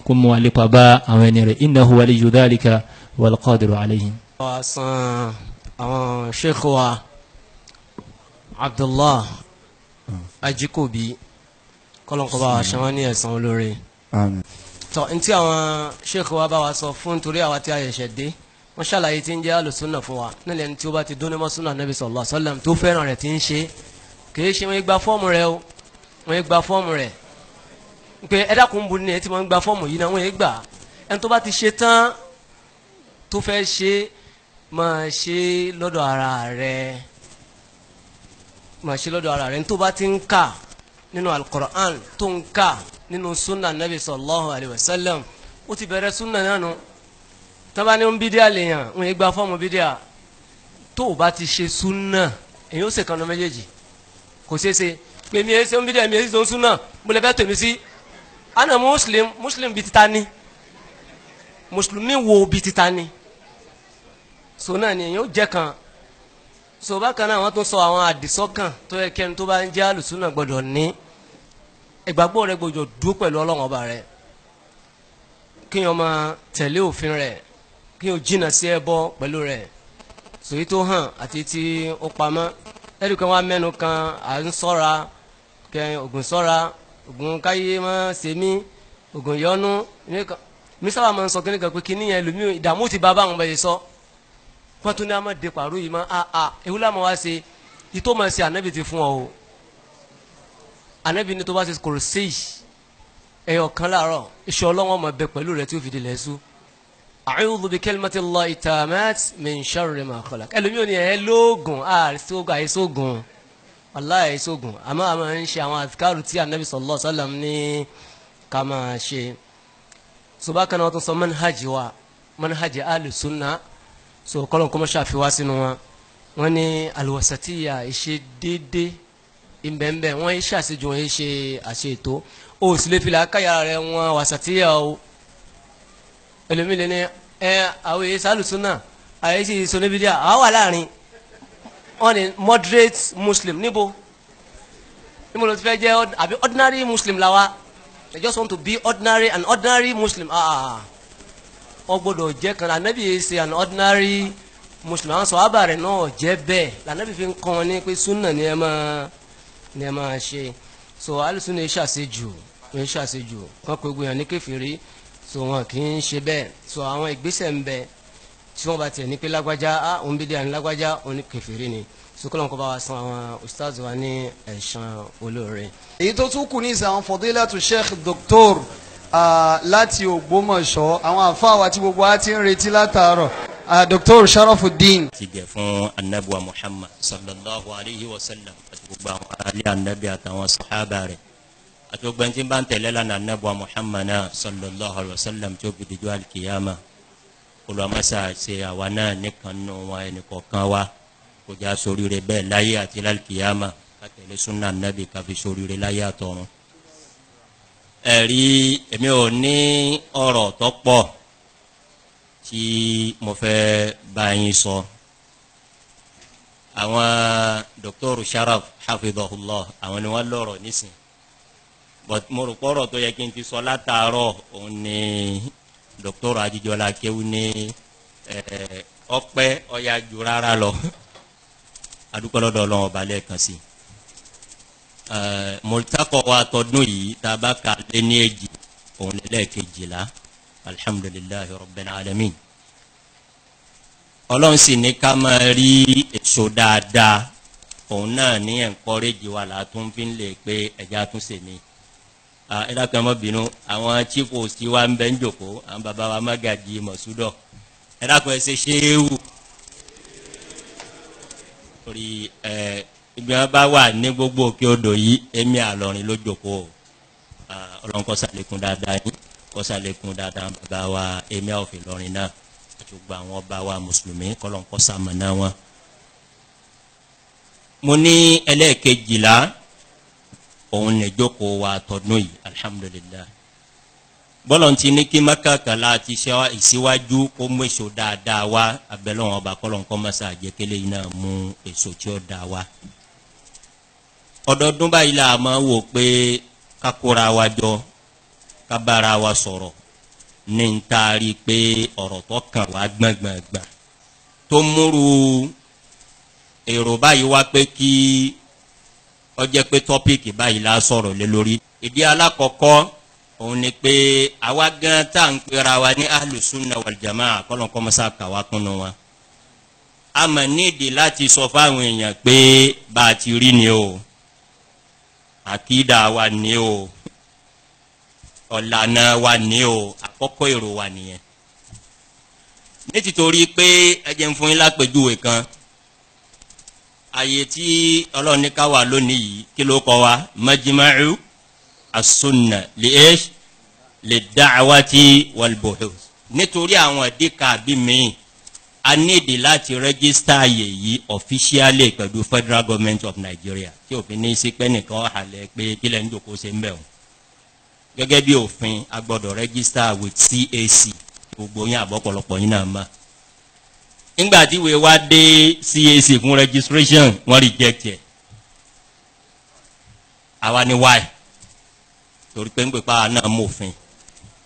kó mú wa lépa bá àwọn ẹni rẹ̀ innahu waliyyu dhalika wal qadiru alayhi. San àwọn sheikh wa Abdullah Ajikobi kọlọ̀nkọba aṣẹ́wọ́n ní ẹ̀san olóore. tọ́ n tí àwọn sheikh wa bá wa sọ fún torí àwa tí a yẹ̀ṣẹ̀ dé wọ́n ṣàlàyé tí ń jẹ́ alùsùnà fún wa nílẹ̀ ní tí ó bá ti dún ní mọ́sùnà Nabi sallallahu alaihi wasallam tó fẹ́ràn rẹ̀ tí ń ṣe kìí ṣe wọ́n gba fọ́ọ̀mù rẹ̀ o wọ́n gba fọ́ọ̀mù rẹ̀ pé ẹ̀dàkùn bu ni ẹ̀ tí wọ́n gba fọ́ọ̀mù yìí náà wọ́n gbà ẹni tó bá ti ṣe tán tó fẹ́ ṣe máa ṣe lọ́dọ̀ ara rẹ̀ máa ṣe lọ́dọ̀ ara rẹ̀ tó bá ti ń kà nínú al-Qur'an tó ń kà nínú sunna Nabi sallallahu alayhi wa sallam ó ti bẹ̀rẹ̀ sunna náà nù tó bá ní ń bídíà lèèyàn wọ́n yé gba fọ́ọ̀mù bídíà tó o bá ti ṣe sunna èyí ó sì kan ní méjèèjì kò ṣeé ṣe pé mi ẹ ṣe ń bídíà mi ẹ ṣe ń sunna mo lè fẹ́ tèmi sí ana muslim bi títa ni mùsùlùmí wo bi títa ni so náà ni yóò jẹ́ kan so bákan náà wọ́n tún sọ àwọn àdìsọ́kàn tó yẹ kẹ́ni tó bá ń jẹ́ àlùsùnà gbọ́dọ̀ ní ìgbàgbọ́ rẹ gbọ́dọ̀ dúró pẹ̀lú Ọlọ́run ọba rẹ kíyàn máa tẹ̀lé òfin rẹ kíyàn jìnnà sí ẹbọ pẹ̀lú rẹ sòyí tó hàn àti tí ó pamọ́ ẹ̀rí kan wá mẹ́nu kan à ń sọ́ra kẹ ògùn sọ́ra ògùn káyé máa ṣe mí ògùn yọnu mi sábà máa ń sọ kíníkan pé kíní yẹn lómi ìdààmú ti bá báwọn bẹ́ẹ̀ sọ wọ́n tún ní a máa de pàrọ̀ yìí máa ewu láwọn wá ṣe yìí tó máa ṣe ànábì ti fún ọ o ànábì ní tó bá ṣe kòròsèyí ẹ̀yọ̀ kan láàárọ̀ iṣẹ́ ọlọ́wọ́n máa bẹ pẹ̀lú rẹ̀ tí ó fi di lẹ́sù a'udhu bi kalimatillahi tammati min sharri ma khalaq ẹlòmíràn ni ẹ lóògùn àìsóògùn wallahi àìsóògùn àmọ́ àmọ́ ń ṣe àwọn àzikárù tí ànábì sallallahu alaihi wasallam ní ká máa ṣe so bákan náà wọ́n tún sọ manhaji al-sunnah so kọlọn kọmọ ṣàfiwá sínú wọn wọn ní alwasatiya ìṣe déédé ìbẹ̀ǹbẹ̀ wọn iṣẹ́ àṣejù wọn ṣe àṣetò o sì lè fi làákàyà rẹ wọn wasatiya o ẹlòmílẹ̀ ní àwọn èyí sálùsúnà àyè sì sọnẹ́bídíà àwọn wà láàrin wọn ni moderate muslim níbo níbo ló ti fẹ́ jẹ́ àbí ordinary muslim la wa they just want to be an ordinary muslim wọ́n gbọ́dọ̀ jẹ́ kan lànàbí yìí ṣe an ordinary muslim àwọn sọ̀hábà rẹ̀ náà jẹ́ bẹ́ẹ̀ lànàbí fi ń kọ́ wọn ní pé sunna ni ẹ máa ṣe so alùsùnà ṣàṣejù wọ́n ṣàṣejù kán pé gbìyànjú ní kèfèrí so wọn kì í ṣe bẹ́ẹ̀ so àwọn ìgbésẹ̀ ń bẹ tí wọ́n bá tiẹ̀ ní pé lágbájá òun bí díẹ̀ ní lágbájá òun ní kèfèrí ni sukuu kọ́ bá wa san àwọn ustaz wa ní ẹ̀san olóore. èyí tó tún kù ní ìsìn àwọn fadilatu sheikh doctor láti Ògbómọ̀ṣọ́ àwọn àfáà wa tí gbogbo wa ti ń retí látàárọ̀ doctor Sharafuddin. ti gẹ̀ fún anabuwa Muhammad sallallahu alayhi wa sallam àti gbogbo àwọn alẹ́ anabi àtàwọn sàhábà rẹ̀ àti gbogbo ẹni tí ń bá ń tẹ̀lé lánàá anabuwa Muhammad náà sallallahu alayhi wa sallam tí ó fi dijọ́ alikiyama olùwàmásá ṣe àwa náà nìkan nù wọn ẹnìkọ̀ọ̀kan wa kò já sóríire bẹ́ẹ̀ láyé àti lálkìyàmà kátẹ̀lé súnà nàbì káfi sóríire láyé àtọ̀run. ẹ̀rí èmi ò ní ọ̀rọ̀ tó pọ̀ tí mo fẹ́ bá yín sọ. àwọn Dr. Sharaf hafidhahullah àwọn ni wọ́n lọ́rọ̀ nísìn but mo rò pọ̀rọ̀ tó yẹ kí n ti sọ látàárọ̀ òun ni Dr. Ajijola Kéwú ní ọpẹ́ ọ̀yà jù rárá lọ adúpẹ́lọ́dọ̀ ọlọ́run ọba lẹ́ẹ̀kan sí mọ̀lítàkọ̀ wa tọdún yìí tá a bá ka lé ní èjì òun lẹ́ẹ̀kejìlá alhamdulillahi rabbil alamin ọlọ́run sì ní ká máa rí èso dáadáa òun náà ní encourage wa látún fi ń lè pé ẹ̀já tún ṣe mí ẹ̀dá kan mọ́ bínú àwọn chief host wa ń bẹ ń jòkó àwọn bàbá wa Mágàjí Mọ̀súdọ̀ ẹ̀dá kan ẹ̀ ṣe ṣéwù torí ibi wọn bá wà ní gbogbo òkè odò yìí èmi àlọrin ló jókòó Ọlọ́run kó ṣàlékún dáadáa yín kó ṣàlékún dáadáa bàbá wa èmi àwòfẹ lọrin náà àti gbogbo àwọn ọba wa mùsùlùmí k'Ọlọ́run kó ṣamọ̀nà wọn. mo ní ẹlẹ́ẹ̀kejìlá òun ní jókòó wa tọdún yìí alhamdulillah bọ́lọ̀ ti ní kí mákàkàlá ti ṣe ìsíwájú kó mú èso dáadáa wá abẹ́lọ́wọ́n ọba kọ́lọ́n kọ́ mọ́sá àjẹkẹ́lẹ́ yìí náà mú èso tí ó dáa wá. ọdọọdún báyìí la máa wò pé kákóra wa jọ kábàárà wa sọ̀rọ̀ ní n taari pé ọ̀rọ̀ tó kàn wá gbọ̀ngbọ̀ngbọ̀n tó múru èrò báyìí wá pé kí ó jẹ́ pé tọ́píìkì báyìí la sọ̀rọ̀ lé lórí. ìdí alákọ̀ọ́kọ́ òun ni pé àwa gan tá à ń pera wa ní ahlu sunna wal jamaa kọ́lọ́n kọ́ mọ́sá kàwá kúnnú wa. a mọ̀ nídìí láti sọ fáwọn èèyàn pé bá a ti rí ni o àkídà wa ni o ọ̀làna wa ni o àkọ́kọ́ èrò wa nìyẹn. ní títorí pé ẹ jẹ́ ń fún yín lápèjúwe kan àyè tí Ọlọ́run ní ká wà lónìí yìí kí ló kọ́ wa majma'u as-sunna li'esh lid-da'wati wal-buhuth nítorí àwọn ìdíkà bí mi a nídìí láti rẹ́gísítà àyè yìí officially pẹ̀lú Federal Government of Nigeria tí òfin ní sí pé nìkan halẹ̀ pé kílẹ̀ ń jòkó ṣe ń bẹ̀ wọ́n gẹ́gẹ́ bí òfin a gbọ́dọ̀ rẹ́gísítà with CAC gbogbo yín àbọ̀pọ̀lọpọ̀ yín náà mọ̀ nígbà tí ìwé wa dé CAC fún registration wọ́n reject ẹ̀ àwa ni why torí pé ń pè pa náà mòfin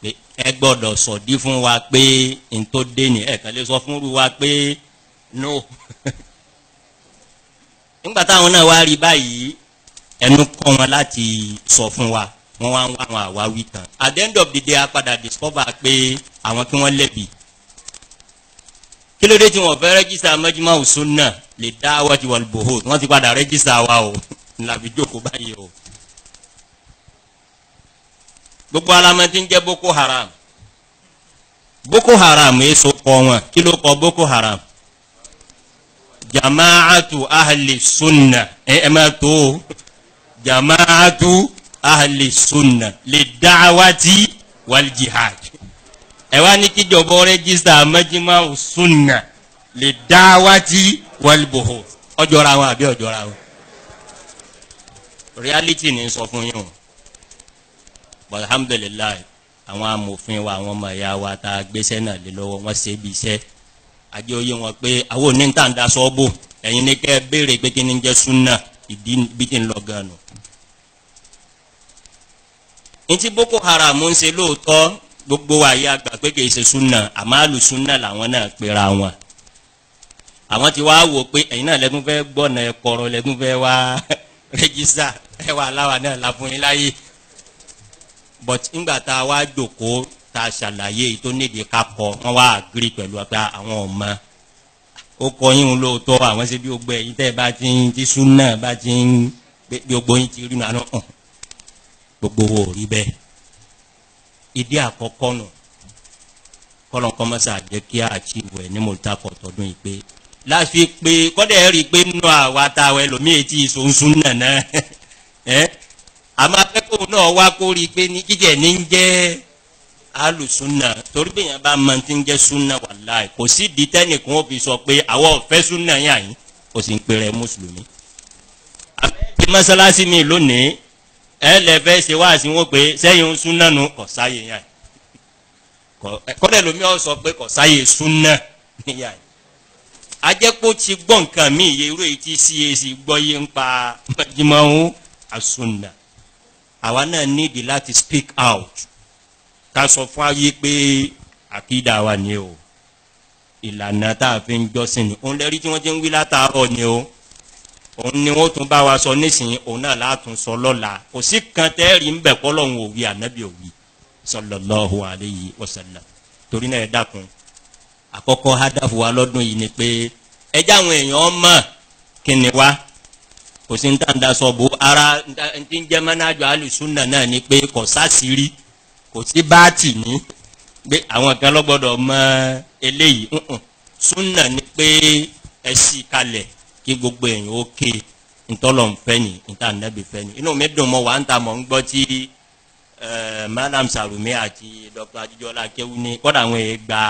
pé ẹ gbọ́dọ̀ sọ̀dí fún wa pé n tó dé ní ẹ̀kan lè sọ fún wa pé no nígbà táwọn náà wá rí báyìí ẹnu kọ́ wọn láti sọ fún wa wọ́n wá ń wá àwọn àwáwí kan at the end of the day a padà discover pé àwọn kí wọ́n lẹ́bi kí ló dé tí wọ́n fẹ́ rẹ́gísítà Majma'u Sunnah lid-Da'wati wal-Buhuth wọ́n ti padà rẹ́gísítà wa o ńlábi jókòó báyìí o. gbogbo alamati ń jẹ́ Boko Haram Boko Haram èso kọ wọn kí ló kọ Boko Haram Jama'atu Ahli Sunnah ẹ máa tó Jama'atu Ahli Sunnah lid-Da'wati wal-Jihad ẹ wá ní kíjọba rẹ́gísítà Majma'u Sunnah lid-Da'wati wal-Buhuth ọjọ́ra wọn àbí ọjọ́ra wọn reality ní sọ fún yín o alhamdulilayi àwọn amòfin wa àwọn ọmọ ẹ̀yà wa tá a gbéṣẹ́ náà lé lọ́wọ́ wọ́n ṣe bí iṣẹ́ ajé oyé wọn pé àwọn onítàǹdà sọ́ọ́bù ẹ̀yin ní kẹ́ ẹ béèrè pé kí ni jẹ́ súnà ìdí bí tí ń lọ gan nù ntí Boko Haram ń ṣe lóòótọ́ gbogbo wa yà gbà pé kìí ṣe súnà àmọ́ àlùsúnà làwọn náà pera wọn àwọn ti wá wò pé ẹ̀yin náà lẹ́tún fẹ́ gbọ́nà ẹ̀kọ́rọ̀ lẹ́tún fẹ́ wá rẹ́gísà ẹ̀ wà láwa náà la fún yín láyé but ńgbà tá a wá jòkó tá a ṣàlàyé tó nídìí ká kọ wọn wá àgírí pẹ̀lú apá àwọn ọmọ ó kọ yín lóòótọ́ àwọn ṣe bí gbogbo ẹ̀yin tẹ́ bá ti ń ti súnà bá ti ń bí gbogbo yín ti rí nu àná gbogbo wo rí bẹ́ẹ̀ ìdí àkọ́kọ́ nù kọ́lọ́nkọ́ mọ́sá jẹ́ kí a achieve ẹ̀ ní mọ̀lútàkọ̀ tọdún yìí pé láti pé kọ́dẹ̀ rí i pé nínú àwa tá a wẹ̀ lómi ètí ìsòǹsùn nànà ẹ́ àmọ́ akẹ́kọ̀ọ́ náà wá kó rí i pé ní jíjẹ́ ní ń jẹ́ alùsùnà torí pé yẹn bá máa ti ń jẹ́ súnà wàláì kò sí di tẹ́nìkan ó fi sọ pé àwọn ọ̀fẹ́ súnà yà yín kò sì ń pè rẹ̀ mùsùlùmí. àbẹ́ẹ̀kì mọ́sálásí mi lónìí ẹ lẹ́fẹ́ ṣe wá sí wọn pé sẹ́yìn súnà nù kọ̀ sáyé yà yín kọ́dẹ̀ lómi ọ̀ sọ pé kọ̀ sáyé súnà níyà yín. ajẹ́pọ̀ ti gbọ́ nǹkan mi iye irú èyí tí CAC gbọ́ yé ń pa mọ́júmọ́ àsùnà àwa náà nídìí láti speak out ká sọ fún ayé pé àkídà wa ni o ìlànà tá a fi ń jọ́sìn ni òun lẹ́rí tí wọ́n ti ń wí látàárọ̀ ni o òun ni wọ́n tún bá wa sọ nísìnyí òun náà látún sọ lọ́la kò sí kan tẹ́ẹ̀rí ń bẹ̀ kọ́lọ́hún òwì ànábì òwì sallallahu alayhi wa sallam torí náà ẹ dákun àkọ́kọ́ hádàfù wa lọ́dún yìí ni pé ẹjẹ́ àwọn èèyàn mọ̀ kí ni wá kò sí ń tàǹdà sọ bó ara ti ń jẹ́ mẹ́nájọ́ alùsùnà náà ni pé kò sásìrí kò sí báàtì ní pé àwọn kan lọ́gbọ́dọ̀ mọ eléyìí súnà ni pé ẹ sì kalẹ̀ kí gbogbo èèyàn ó ké ntọ́lọ̀ ń fẹ́ ni níta nẹ́bí fẹ́ ni inú mi dùn mọ́ wà ń ta mọ̀ ń gbọ́ tí Madam Sarumi àti Dr. Ajijola Akewu ní kọ́dà àwọn èèyàn gba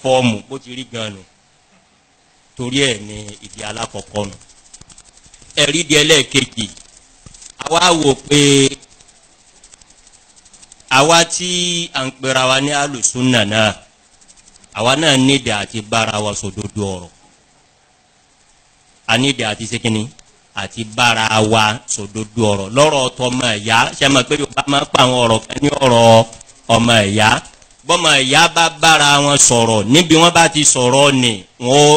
fọ́ọ̀mù bó ti rí gan nù torí ẹ̀ ní ìdí alákọ̀ọ́kọ́ nù ẹ̀rí di ẹlẹ́ẹ̀kejì àwa wò pé àwa tí à ń pera wa ní alùsùnà náà àwa náà nídìí àti bára wa sòdodo ọ̀rọ̀ a nídìí àti sékìní àti bára wa sòdodo ọ̀rọ̀ lọ́rọ̀ tọmọ ẹ̀yá ṣe máa pé Yorùbá máa pa àwọn ọ̀rọ̀ kan ní ọ̀rọ̀ ọmọ ẹ̀yá bọ́mọ ẹ̀yá bá bára wọn sọ̀rọ̀ níbi wọ́n bá ti sọ̀rọ̀ ni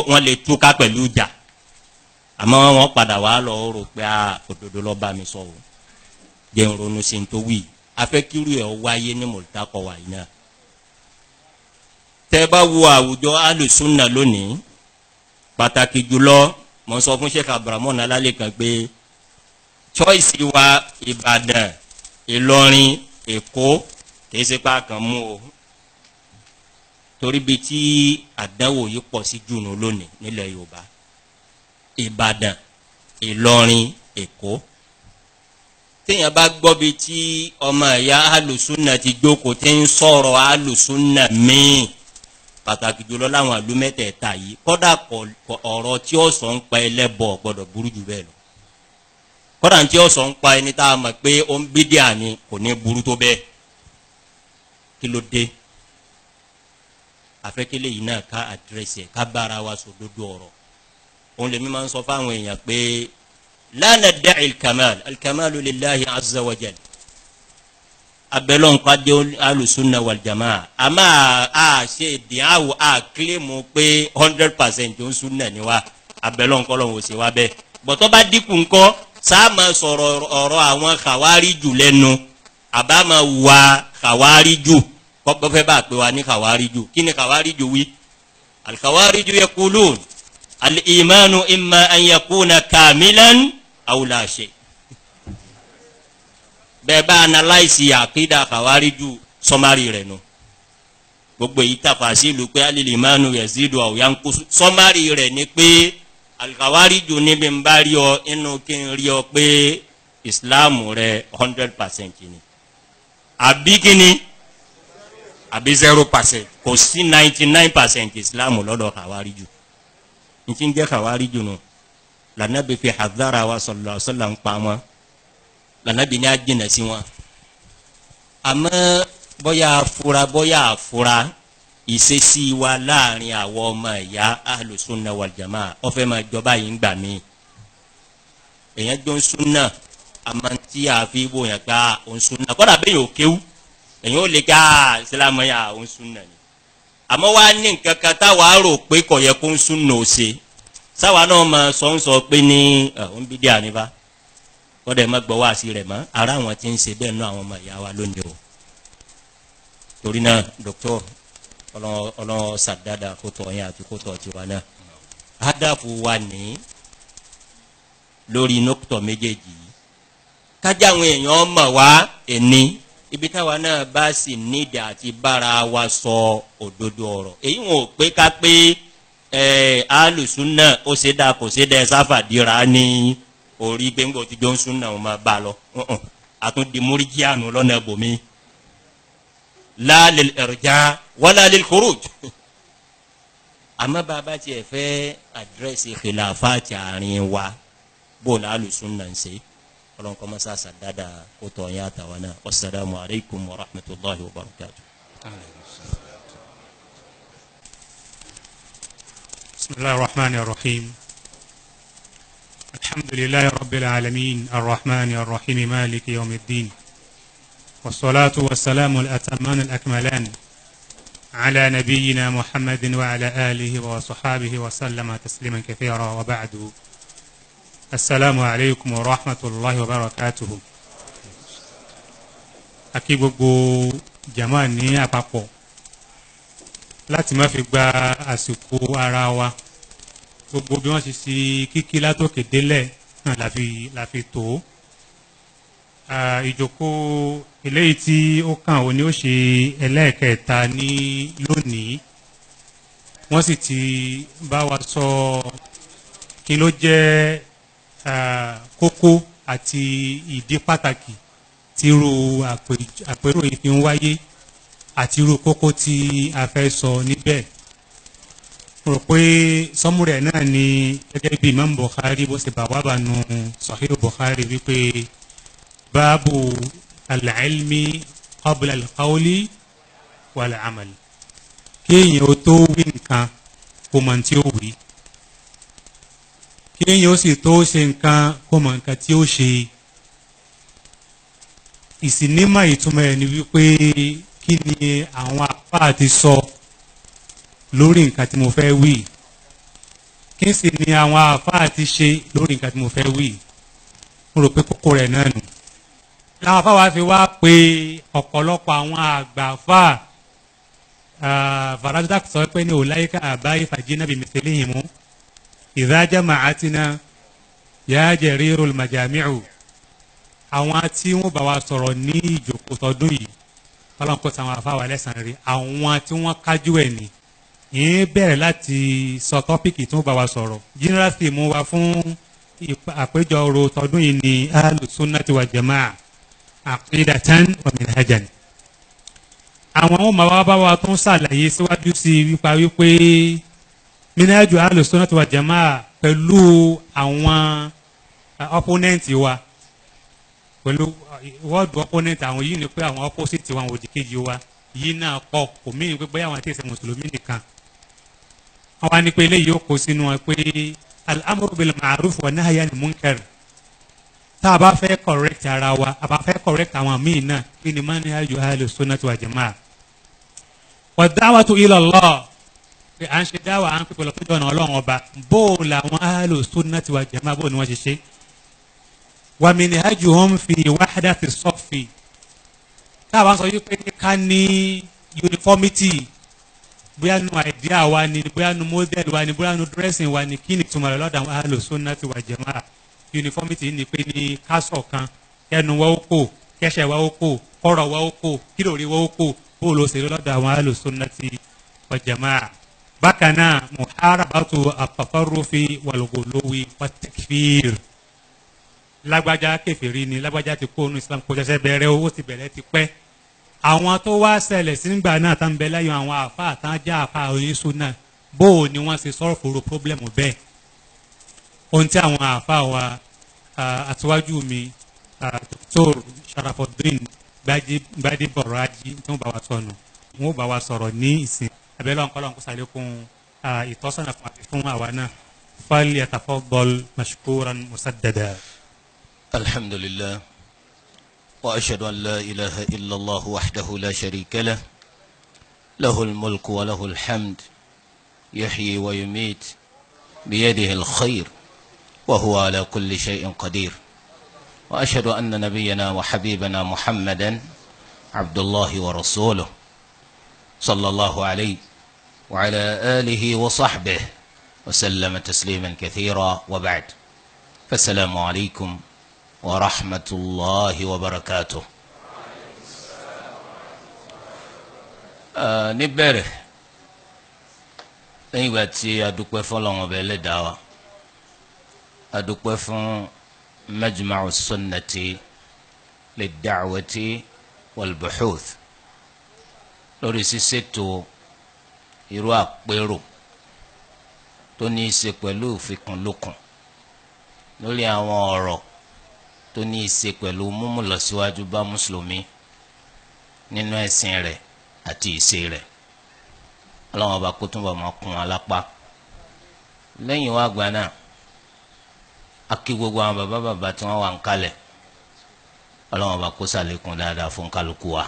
wọ́n lè túká pẹ̀lú ìjà àmọ́ wọ́n padà wá lọ rò pé òdodo ló bá mi sọ o jẹ́ ń ronú sí n tó wí afẹ́kírú ẹ̀ wáyé ní mọ̀lútàkọ̀ wáyé náà tẹ́ bá wo àwùjọ alùsùnà lónìí pàtàkì jùlọ mo sọ fún Sheikh Abdulrahman Alálẹ́kan pé choice wa Ìbàdàn Ìlọrin Èkó kìí ṣe pa kàn mú o torí bí tí àdánwò yìí pọ̀ sí jùnú lónìí nílẹ̀ Yorùbá Ìbàdàn Ìlọrin Èkó téèyàn bá gbọ́ bí tí ọmọ ẹ̀yà alùsùnà ti jókòó tí ń sọ̀rọ̀ alùsùnà míì pàtàkì jùlọ láwọn ìlú mẹ́tẹ̀ẹ̀ta yìí kọ́dà ọ̀rọ̀ tí ó sọ ń pa ẹlẹ́bọ̀ gbọ́dọ̀ burú jù bẹ́ẹ̀ lọ kọ́dà tí ó sọ ń pa ẹni tá a mọ̀ pé ó ń bídíà ni kò ní burú tó bẹ́ẹ̀ kí ló dé afẹ́kẹ́lẹ́ yìí náà ká àdírẹ́sì ẹ̀ ká bára wa sòdodo ọ̀rọ̀ òun lèmi máa ń sọ fáwọn èèyàn pé la nadda'i al-kamal al-kamalu lillahi azza wa jalla abẹ́lọ́ nǹkan dé alùsùnà wal jamaa àmọ́ a ṣe ìdíyàwó a kílèmù pé 100% tó ń súnà ni wa abẹ́lọ́ nǹkan lọ́wọ́ sí wa bẹ́ẹ̀ bọ̀tọ́ bá dínkù ńkọ́ sáàmà sọ̀rọ̀ ọ̀rọ̀ àwọn khawariju lẹ́nu àbámà wà khawariju kọ́pẹ́ fẹ́ bá pé wa ní khawariju kí ni khawariju wí al-khawariju yaqulun al-imanu imma an yakuna kamilan aw la shay bẹ́ẹ̀ bá analyse àkídà khawariju sọmárì rẹ̀ nù gbogbo èyí tafasilu pé al-imanu yazidu aw yanqusu sọmárì rẹ̀ ni pé al-khawariju níbi ń bá rí ọ inú kí n rí ọ pé ìsìláàmù rẹ̀ 100% ni àbí kí ni àbí 0% kò sí 99% ìsìláàmù lọ́dọ̀ khawariju n ti ń jẹ́ khawariju nù lànàbí fi hadhara wa sallallahu alaihi wasallam pa wọn lànàbí ní àjìnà sí wọn àmọ́ bóyá àfura ìṣesí wa láàrin àwọn ọmọ ìyá ahlùsúnà wal jamaa ó fẹ́ máa jọba yìí ń gbà mí èèyàn jọ ń súnà amanti àfi wo yẹn ká òun sunna kọ́dà bẹ́ẹ̀ yóò kéwú èyàn ó lè ká sílámù yà òun sunna ni àmọ́ wá ní nǹkan kan táwa rò pé kò yẹ kó ń sunna ó ṣe sáwa náà máa sọ pé ní òun bí díà níbà kọ́dà ẹ̀ má gbọ́ wá sí rẹ̀ mọ́ ara àwọn tí ń ṣe bẹ́ẹ̀ náà àwọn ọmọ ìyá wa lónìí o torí náà dókítà ọlọ́run sàdádà kótó yẹn àti kótó tiwa náà hádàfù wa ní lórí nọ́kítọ̀ méjèèjì kájà àwọn èèyàn mọ̀ wá ẹni ibi táwa náà bá sì nídìí àti bára wa sọ òdodo ọ̀rọ̀ èyí wọn ò pé ká pé alùsùnà ó ṣe dáa kò ṣe dáa sáfàdíra ní orí gbẹ̀ngbọ̀ tí jọ ń súnà wọn máa bá a lọ àtúndì múrídìánù lọ́nà ibòmí la lil irja wala lil khuruj àmọ́ bàbá tiẹ̀ fẹ́ àdírẹ́sì khilafati àárín wa bó làálùsùnà ń ṣe ọlọ́nkọ́ mọ́sá sàdádà kó tọ̀ yín àtàwọn náà wassalamu alaykum wa rahmatulahi wa barakatuh. bismillahir rahmanir rahim alhamdulillahi rabbil alamin arrahmanir rahim maliki yawmiddin wassalatu wassalamu al-atamman al-akmalan ala nabiyyina muhammadin wa ala alihi wa sahbihi wa sallama tasliman kathira wa ba'du. Assalamu alaikum wa rahmatullahi wa barakatuhu. Akí gbogbo jama ní àpapọ̀ láti má fi gba àsìkò ara wa gbogbo bí wọ́n ṣe sí kíkí látòkè délẹ̀ náà la fi tó ìjókòó eléyìí tí ó kàn ó ní ó ṣe ẹlẹ́ẹ̀kẹta ní lónìí wọ́n sì ti bá wa sọ kí ló jẹ́ kókó àti ìdí pàtàkì tí irú àpérò yìí fi ń wáyé àti irú kókó tí a fẹ́ sọ níbẹ̀. Mo rò pé sọ́múrẹ̀ náà ni gẹ́gẹ́ bí Imam Bukhari bó ṣe bá wà bánu Sahih Bukhari wípé báàbù al-ilmi qabla al-qawli wal-amal kéèyàn ó tó wí nǹkan kó mọ̀ tí ó wí kéèyàn ó sì tó ṣe nǹkan kó mọ̀ nǹkan tí ó ṣe. Ìsìnímọ̀ ìtumọ̀ ẹ̀ ni wípé kí ni àwọn àfáà ti sọ lórí nǹkan tí mo fẹ́ wí kí sì ni àwọn àfáà ti ṣe lórí nǹkan tí mo fẹ́ wí. Mo rò pé kókó rẹ̀ náà nù. Láwọn àfáà wá fi wá pé ọ̀pọ̀lọpọ̀ àwọn àgbà àfáà Varadak sọ pé ní ulaika àbáyé fàjínà bí mithlihimu idha jama'atina ya jarirul majami'u. Àwọn tí wọ́n bá wa sọ̀rọ̀ ní ìjókòó tọdún yìí Ọlọ́run kó ṣàwọn àfáà wa lẹ́san rí àwọn tí wọ́n kájú ẹ̀ ní yìí bẹ̀rẹ̀ láti sọ tọ́pìkì tí wọ́n bá wa sọ̀rọ̀. Generally mú wa fún àpéjọ ọ̀rọ̀ tọdún yìí ní ahlus sunnati wal jama'a aqidatan wa minhajan. Àwọn ọmọ wa bá wa tún ṣàlàyé síwájú sí wípa wípé minhaju ahlus sunnati wal jama'a pẹ̀lú àwọn opponent wa pẹ̀lú wọ́ọ̀dù opponent àwọn yìí ni pé àwọn opposite wa àwọn òdìkejì wa yìí náà pọ̀ kò mí pé bóyá àwọn àti ìṣe mùsùlùmí nìkan. Wọ́n wá ní pé eléyìí ó kó sínú wọn pé al-amru bil ma'ruf wa nahyi anil munkar. Tá a bá fẹ́ correct ara wa a bá fẹ́ correct àwọn míì náà kí ni manhaju ahlus sunnati wal jama'a. Wa da'watu ila Allah pé à ń ṣe dáwà à ń pèpè lọ fún ọ̀nà Ọlọ́run ọba bó làwọn ahlus sunnati wal jama'a bó ni wọ́n ṣe ṣe. Wa minhajuhum fi wahdati as-saffi. Tá a bá sọ yìí pé ká ní uniformity bóyá nu idea wa ni bóyá nu model wa ni bóyá nu dressing wa ni kí ni túmọ̀ rẹ̀ lọ́dọ̀ àwọn ahlus sunnati wal jama'a. Uniformity ni pé ní kásọ̀ kan kẹnu wa ó kò kẹsẹ̀ wa ó kò kọ́rọ̀ wa ó kò kílòrí wa ó kò bó ló ṣe lọ́dọ̀ àwọn ahlus sunnati wal jama'a. Bákan náà muharabatu at-tatarrufi wal-ghuluwi wat-takfir. Lágbájá kèfèrí ni lágbájá ti kó nu Islam kó ṣẹ̀ṣẹ̀ bẹ̀rẹ̀ owó ti bẹ̀rẹ̀ ti pẹ́. Àwọn tó wá ṣẹlẹ̀ sí nígbà náà tá ń bẹ lẹ́yìn àwọn àfáà tán já àfáà oníṣúná bó ni wọ́n ṣe sọ̀rọ̀ fòrò pọ́blẹ́mù bẹ́ẹ̀. Ohun tí àwọn àfáà wa àtiwájú mi Dr. Sharafuddin Gbadebo Raji tí wọ́n bá wa sọnù wọ́n bá wa sọ̀rọ̀ ní ìsìn abẹ́lẹ́ ọ̀nkọ́lọ́ kó ṣàlékún ìtọ́sọ́nà fún àwa náà falyatafaddal mashkuran musaddada. الحمد لله وأشهد أن لا إله إلا الله وحده لا شريك له له الملك وله الحمد يحيي ويميت بيده الخير وهو على كل شيء قدير وأشهد أن نبينا وحبيبنا محمدا عبد الله ورسوله صلى الله عليه وعلى آله وصحبه وسلم تسليما كثيرا وبعد فالسلام عليكم ورحمة الله وبركاته. نبره nígbà tí a dúpẹ́ fọ́lọ́run Ọba Ẹlẹ́dàá wa a dúpẹ́ fún Majma'u Sunnati lid-Da'wati wal-Buhuth lórí ṣíṣètò irú àpérò tó ní í ṣe pẹ̀lú ìfikùnlukùn lórí àwọn ọ̀rọ̀ tó ní í ṣe pẹ̀lú mímú lọ síwájú bá mùsùlùmí nínú ẹ̀sìn rẹ̀ àti ìṣe rẹ̀. Ọlọ́run Ọba kó túnbọ̀ máa kún wọn lápá. Lẹ́yìn wá gbà náà a kí gbogbo àwọn bàbá bàbá tí wọ́n wà ń kalẹ̀. Ọlọ́run Ọba kó ṣàlékún dáadáa fún kálukú wa.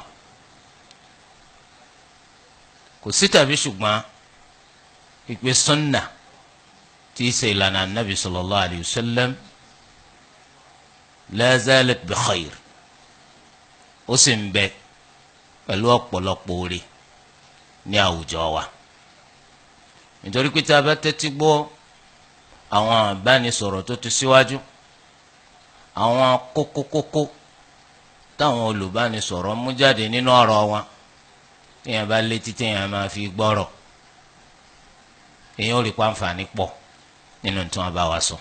Kò sí tàbí ṣùgbọ́n ìpè sunna tí í ṣe ìlànà Nabi sallallahu alayhi wa sallam la zalat bi khair. Ó sì ń bẹ pẹ̀lú ọ̀pọ̀lọpọ̀ oore ní àwùjọ wa. Nítorí pé tí a bá tẹ́tí gbọ́ àwọn àbánisọ̀rọ̀ tó ti síwájú, àwọn kókókókó táwọn olùbánisọ̀rọ̀ mú jáde nínú ọ̀rọ̀ wọn, téèyàn bá létí téèyàn máa fi gbọ́rọ̀, èèyàn ò rí pàǹfààní pọ̀ nínú tí wọ́n bá wa sọ.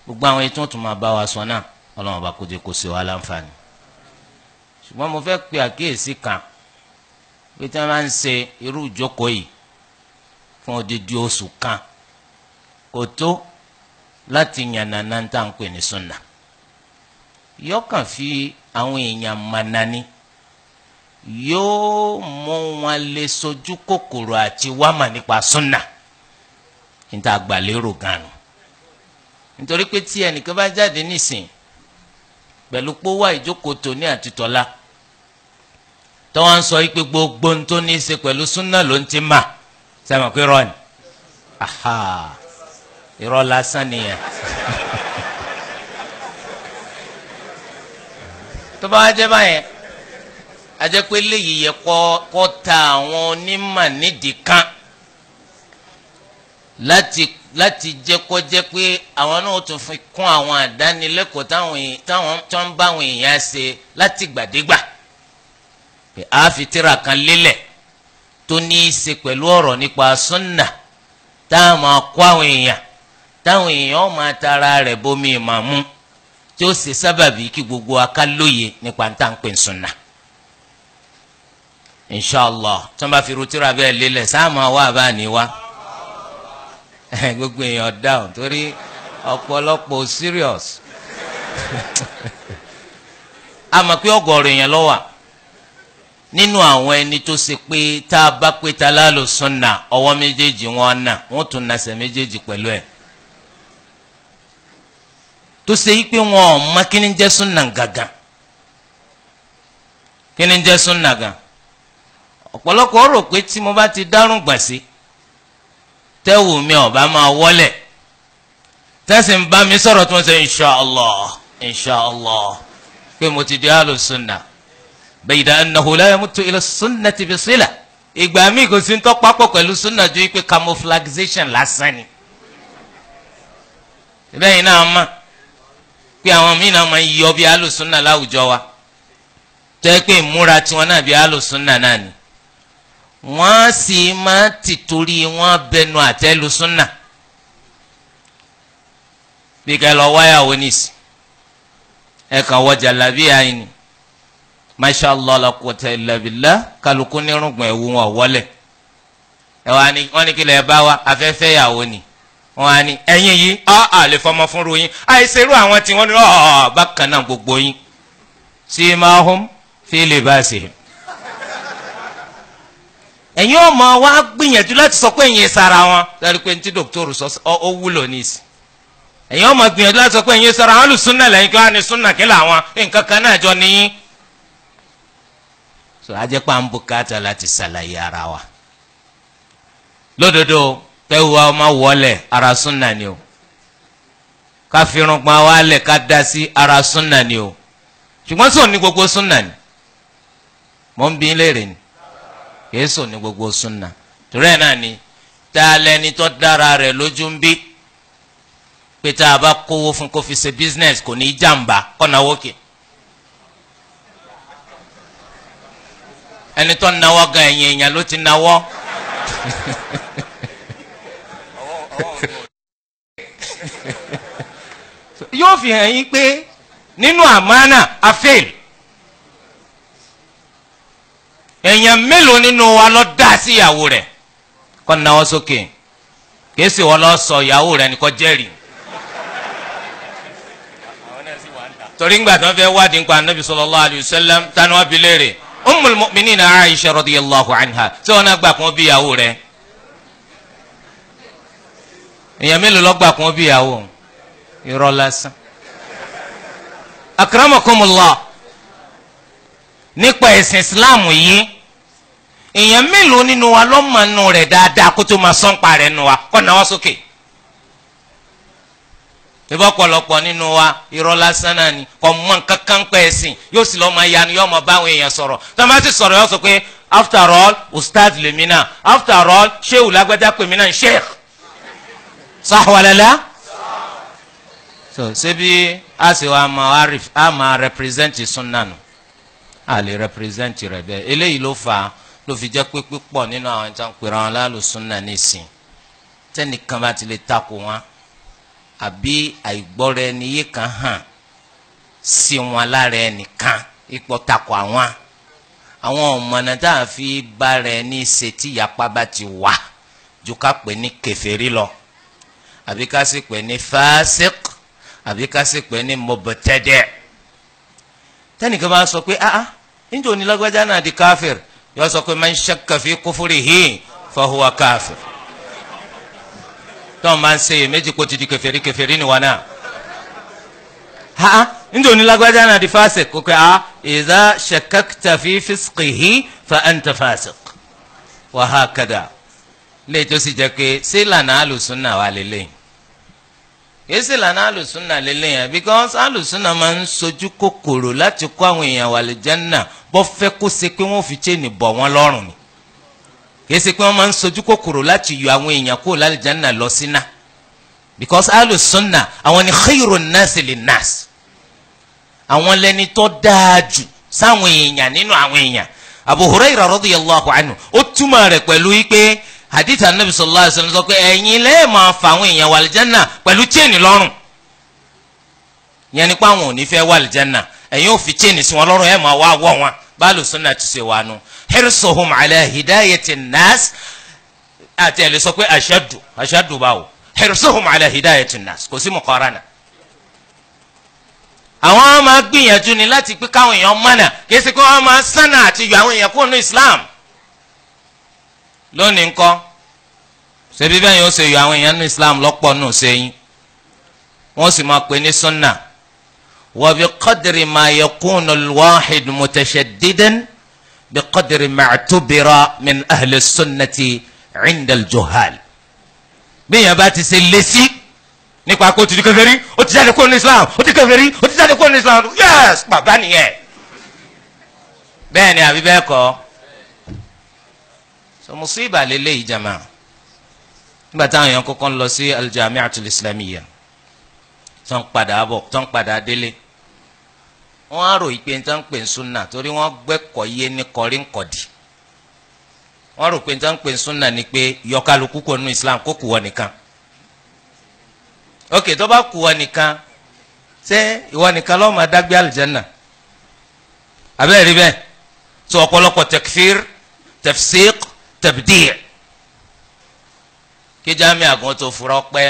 Gbogbo àwọn ètò tó máa bá wa sọ náà Ọlọ́run bá kó jẹ́ kó ṣe wá láǹfààní. Ṣùgbọ́n mo fẹ́ pe àkíyèsí kan pé tí wọ́n máa ń ṣe irú ìjókòó yìí fún odidi oṣù kan kò tó láti yànnàná tá à ń pè ní sunna. Yọkàn fi àwọn èèyàn mànání yóò mú wọn lè sojú kòkòrò àti wámà nípa sunna níta àgbàlérò gan-an. Nítorí pé tí ẹnìkan bá jáde nísìn pẹ̀lú pé ó wá ìjókòó tòní àti tọ́lá tó wọ́n sọ pé gbogbo ohun tó ní í ṣe pẹ̀lú súnà ló ń ti mà sẹ́mi pé irọ́ ni irọ́ lásán nìyẹn. tó bá wá jẹ́ báyẹn a jẹ́ pé léyìí yẹ kó ta àwọn onímọ̀ nídìí kan láti jẹ́ kó jẹ́ pé àwọn náà tún fi kún àwọn àdánilẹ́kọ̀ọ́ táwọn tó ń bá àwọn èèyàn ṣe láti gbàdégbà. A fi tírà kan lélẹ̀ tó ní í ṣe pẹ̀lú ọ̀rọ̀ nípa sunna táwọn máa kó àwọn èèyàn táwọn èèyàn máa tara rẹ̀ bómi ìmàmú tí ó ṣe sábàbí kí gbogbo akálóye nípa tá à ń pè sunna. Inshallah tí wọ́n bá fi ru tírà bẹ́ẹ̀ lélẹ̀ sáàmù wà bá ní wá gbogbo èèyàn dáhùn torí ọ̀pọ̀lọpọ̀ serious a mọ̀ pé ọgọ́rùn èèyàn ló wà nínú àwọn ẹni tó ṣe pé tá a bá pé ta lálò sunna ọwọ́ méjèèjì wọn náà wọ́n tún nasẹ̀ méjèèjì pẹ̀lú ẹ̀ tó ṣe yí pé wọn ò mọ kí ni jẹ́ sunna gàgàn kí ni jẹ́ sunna gàn ọ̀pọ̀lọpọ̀ rò pé tí mo bá ti dárùn gbà sí tẹ́wù mi ọ̀bá máa wọlẹ̀ tẹ́sí ń bá mi sọ̀rọ̀ tó ń sọ inshallah pé mo ti di àlò sunna. Bayda annahu la yamutu ila sunnati bi sila ìgbà míì kò sí ń tọ́ pápọ̀ pẹ̀lú sunna ju pé camouflagization lásán ni. Bẹ́ẹ̀ náà mọ̀ pé àwọn míì náà máa ń yọ bí alùsùnà láwùjọ wa tẹ́ pé ìmúra tiwọn náà bí alùsùnà náà ni wọ́n sì máa ti torí wọ́n bẹnu àtẹ́lu sunna bí ká lọ wáyàwó nìsí ẹ kàn wọ jàlábíà yìí ni masha allah la quwwata illa billah kálukú nírùngbọ̀n ẹ̀wù wọn wọlé ẹ wọ́n ní kí lè bá wa afẹ́fẹ́ yàwó ni wọ́n á ní ẹ̀yin yìí a lè fọmọ fún ru yín àìsèrú àwọn tí wọ́n ní bákan náà gbogbo yín simahum fi libasihim ẹ̀yin ọmọ wa gbìyànjú láti sọ pé ẹ̀yin sara wọn lórí pé ní tí dókítà sọ ọ wúlò ní ìsìn ẹ̀yin ọmọ gbìyànjú láti sọ pé ẹ̀yin sọ̀rọ̀ àwọn alùsùnà lẹ́yìn kí wọ́n á ní súnà kí làwọn nǹkan kan náà jọ níyìn. so ajẹ́pà ń bùkátà láti ṣàlàyé ara wa lódodo tẹ́wọ́ wa máa wọlé ara súnà ni o ká fi irùngbọ̀n wa lẹ̀ ká dá sí ara súnà ni o ṣùgbọ́n sọ ní gbogbo súnà ni mò ń bí léèrè ni kìí sọ ní gbogbo súnà torí ẹ̀ náà ni tá a lẹni tó dára rẹ̀ lójú ń bí pé tá a bá kówó fún kó fi ṣe business kò ní í jàǹbá kọ́nà wókè ẹni tó náwó gan ẹ̀yìn èèyàn ló ti náwó yóò fi hàn yín pé nínú àmánà afẹ́l èèyàn mélòó nínú wa lọ dá sí ìyàwó rẹ̀ kọ́ náwó sókè kìí sì wọ́n lọ sọ ìyàwó rẹ̀ nìkan jẹ́rìí torí ńgbà tí wọ́n fẹ́ wádìí nípa Ànábì sallallahu alayhi wa sallam tani wọ́n bi léèrè Ummul Mu'minina Aisha radiyallahu anha tí wọ́n náà gbà kún bí ìyàwó rẹ̀ èèyàn mélòó lọ gbà kún bí ìyàwó irọ́ lásán. Akramakumullah nípa ẹ̀sìn Islam yìí èèyàn mélòó nínú wa lọ́mọ̀nù rẹ̀ dáadáa kó tó máa sọ́npa rẹ̀ nù wa kọ́ náà wọ́n sókè. ìbá pọ̀lọpọ̀ nínú wa irọ́ lásán náà ni kò mọ nǹkan kan pẹ́ ẹ̀sìn yóò sì lọ́ọ́ máa yanu yóò máa bá àwọn èèyàn sọ̀rọ̀ tó máa ti sọ̀rọ̀ yóò sọ pé after all ustaz lèmi náà after all sheu lágbájá pèmí náà sheikh sahwalala. so ṣebí a sì wá máa represent sunna nù a lè represent rẹ̀ bẹ́ẹ̀ eléyìí ló fà á ló fi jẹ́ pé pípọ̀ nínú àwọn ìtàn pèrè àwọn aláàlú sunna nísìn tẹ́nìkan bá ti lè takò wọn àbí àìgbọ́ra ẹni yé kan hàn sí wọn lára ẹnìkan ipò takò àwọn ọ̀mọ̀nà tá a fi bára ẹni ṣe tí ìyapa bá ti wà ju ká pè ní kèfèrí lọ àbí ká sì pè ní fásik àbí ká sì pè ní mọ̀bọ̀tẹ́dẹ̀ tẹ́nìkan bá sọ pé níjọ́ ní lágbájá náà di káfíìr yóò sọ pé man shakka fi kufrihi fahuwa káfíìr tó máa ń ṣe méjì kó ti di kèfèrí ni wọn náà níjọ́ ní lágbájá náà di fásik kó pé idha shakkakta fi fisqihi fa anta fásik wa hakada lè tó sì jẹ́ pé ṣé lànà alùsùnà wà lélẹ́yìn èsì lànà alùsùnà lélẹ́yìn because alùsùnà máa ń sojú kòkòrò láti kó àwọn èèyàn wà lìjánà bọ́ fẹ́ kó ṣe pé wọ́n fi chain bọ̀ wọ́n lọ́rùn ni èsì pé wọ́n máa ń sojú kòkòrò láti yọ àwọn èèyàn kó lálìjánà lọ sínà because alùsùnà àwọn ni khayrun nasi linnas àwọn lẹni tó dáa jù sáwọn èèyàn nínú àwọn èèyàn Abu Hurairah radiyallahu anhu ó túmọ̀ rẹ̀ pẹ̀lú wípé hadith anabi sallallahu alaihi wasallam sọ pé ẹ̀yin lẹ́ẹ̀ máa fa àwọn èèyàn wà lìjánà pẹ̀lú chain lọ́rùn yẹn nípa àwọn ò ní fẹ́ wà lìjánà ẹ̀yin ò fi chain sí wọn lọ́rùn ẹ̀ máa wá wọ̀ wọn báàlù sunna ti ṣe wà nù hirsuhum ala hidayati nas àti ẹ̀ lè sọ pé ashaddu báwo hirsuhum ala hidayati nas kò sí muqarana. àwọn máa gbìyànjú ni láti pé káwọn èèyàn mọ̀nà kì í ṣe pé wọ́n máa sánà àti yọ àwọn èèyàn kúrò ní Islam lónìí ńkọ́ ṣebí bẹ́ẹ̀ yóò ṣe yọ àwọn èèyàn ní Islam lọ́pọ̀ nù sẹ́yìn wọ́n sì máa pè ní sunna wa bi qadri ma yakunu al-wahid mutashaddidan bi qadri ma'tubira min ahli sunnati 'inda al-juhal bí èèyàn bá ti ṣe lésì nípa kó ti di kèfèrí ó ti jáde kó ní Islam ó ti kèfèrí ó ti jáde kó ní Islam yes bàbá nìyẹn bẹ́ẹ̀ ni àbí bẹ́ẹ̀ kọ́ so musiba lele ijama nígbà táwọn èèyàn kọ́kọ́ ń lọ sí aljamiatul islamiyya tán padà délé wọ́n á rò ìpè tán pè ń súnà torí wọ́n gbẹ́kọ̀ yé ní kọrí nkọ̀dì wọ́n rò pé tán pè ń súnà ni pé yọkàlùkù kò nínú Islam kó kù wọ́n nìkan ok tó bá kù wọ́n nìkan ṣé ìwọ nìkan ló máa dágbé aljanna abẹ́rẹ́ rí bẹ́ẹ̀ so ọ̀pọ̀lọpọ̀ takfir tafsiq tabdi' kí jami àgùn tó furọ́ pẹ́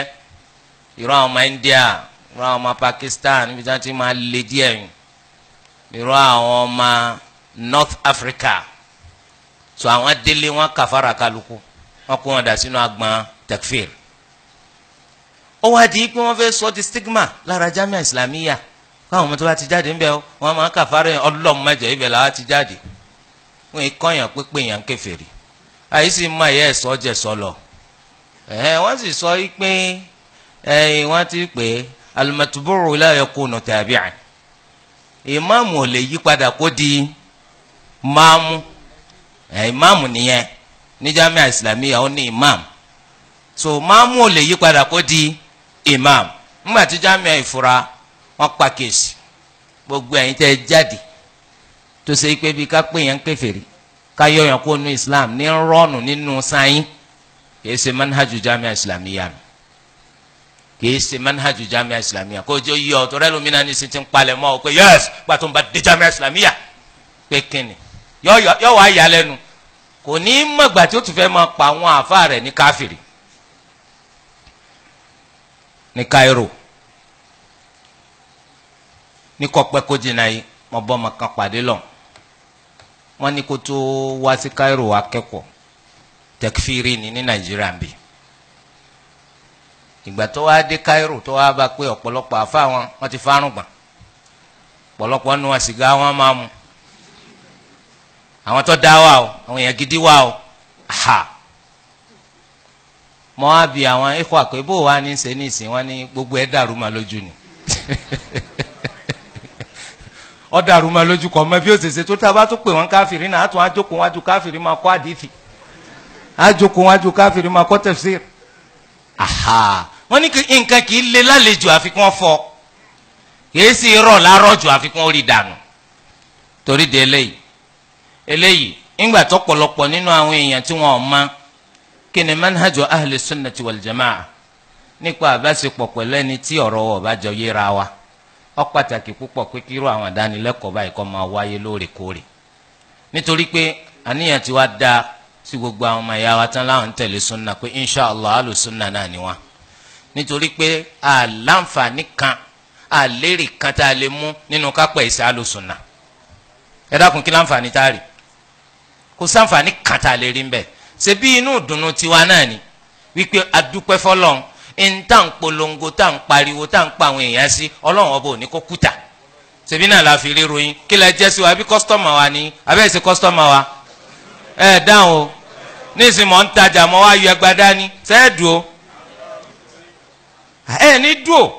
irú àwọn ọmọ India irú àwọn ọmọ Pakistan níbi tí wọ́n ti máa lé díẹ̀ yìí irú àwọn ọmọ North Africa so àwọn délé wọn kàfàrà kálukú wọn kó wọn dà sínú agbọn takfir ó wá di pé wọ́n fẹ́ sọ di stigma lára Jamia Islamiyya káwọn ọmọ tó bá ti jáde ńbẹ wọ́n máa kàfàrẹ ọlọ́mọdé ibẹ̀ làwọn ti jáde wọ́n ìkọyàn pípé yàn kèfèrí àyíṣe mọ ẹ̀yẹ ẹ̀sọ́ jẹ sọlọ wọ́n sì sọ pé wọ́n ti pè al-matbu'u la yakunu tabi'an ìmáàmù ò lè yí padà kó di máàmù ìmáàmù nìyẹn ní Jamia Islamiyya ó ní ìmáàmù so máàmù ò lè yí padà kó di ìmáàmù nígbà tí Jamia ìfura wọ́n pa kéèsì gbogbo ẹ̀yin tẹ́ jáde tó ṣe pé bí ká pè yẹn kèfèrí ká yọyàn kó nu Islam ní rọ́ọ̀nù nínú sáyìn kìí ṣe manhaju Jamia Islamiyya kìí ṣe manhaju Jamia Islamiyya kó jẹ́ yí ọ̀tọ̀ rẹ lómìnira ní sin ti ń palẹ̀ mọ́ ọ pé yẹ́s pàtó ń bá dé Jamia Islamiyya pé kíni yọ wá yà lẹ́nu kò ní mọ̀gbà tí ó tún fẹ́ máa pa àwọn àfa rẹ̀ ní káfìrí ní Cairo ní kọpẹ́ kó jìnnà yìí mo bọ́ ọmọ kan pàdé lọ wọ́n ní kó tó wá sí Cairo akẹ́kọ̀ọ́ tẹkifiri ní Nàìjíríà bí ìgbà tó wá dé Cairo tó wá bá pé ọ̀pọ̀lọpọ̀ àfa wọn ti fárùn gbọ̀n ọ̀pọ̀lọpọ̀ nu wọn sìgá wọn máa mu àwọn tó dá wà o àwọn èèyàn gidi wà o ha mọ wá bí àwọn ikọ̀ àpébò wa ní ṣe ní ìsìn wọn ní gbogbo ẹ̀ dàrú ma lójú ni ọ dàrú ma lójú kọ mọ bí ó ṣe ṣe tó tá a bá tó pè wọn káfìrí náà àtún àjòkó wájú káfìrí máa kọ́ àdìfì àjòkó wájú káfìrí máa kọ́ tafsir aha wọn ní nǹkan kì í le lálejò àfikún fọ kì í sì rọ̀ lárọ̀jù àfikún orí dànù torí de eléyìí ńgbà tó pọ̀lọpọ̀ nínú àwọn èèyàn tí wọn ò mọ̀ kí ni manhajú ahli sunnati wal jamaa nípa àbáṣepọ̀ pẹ̀lú ẹni tí ọ̀rọ̀ wọ̀ bá jọ yéra wa ó pàtàkì púpọ̀ pé kíró àwọn àdánilẹ́kọ̀ọ́ báyìí kó máa wáyé lóòrèkóòrè nítorí pé àníyàn tí wá dá sí gbogbo àwọn ọmọ ìyá wa tán láwọn ń tẹ̀lé sunna pé inshàlá àlù sunna náà ni wọn nítorí pé àlàǹfààní kan àlérè kan tá a lè mú nínú kápẹ́ ìsẹ́ àlù sunna ẹ dákun kí láǹfààní tá a rí kò sáǹfààní kan tá a lè rí ń bẹ̀ ṣe bí inú ìdùnnú tiwa náà ni wípé adúpẹ́ fọlọ́n ń tà ń polongo tá ń pariwo tá ń pa àwọn èèyàn sí ọlọ́run ọba ò ní kó kúta ṣebí náà la fi rí ròyìn kí lẹ jẹ́ sí wa bí kọ́sítọ́mà wa ni abẹ́ ṣe kọ́sítọ́mà wa ẹ dáhùn o níìsín mọ̀ ń tajà mọ́ wá yọ ẹgbàá dání sẹ́ẹ̀dù o ẹ ní dùn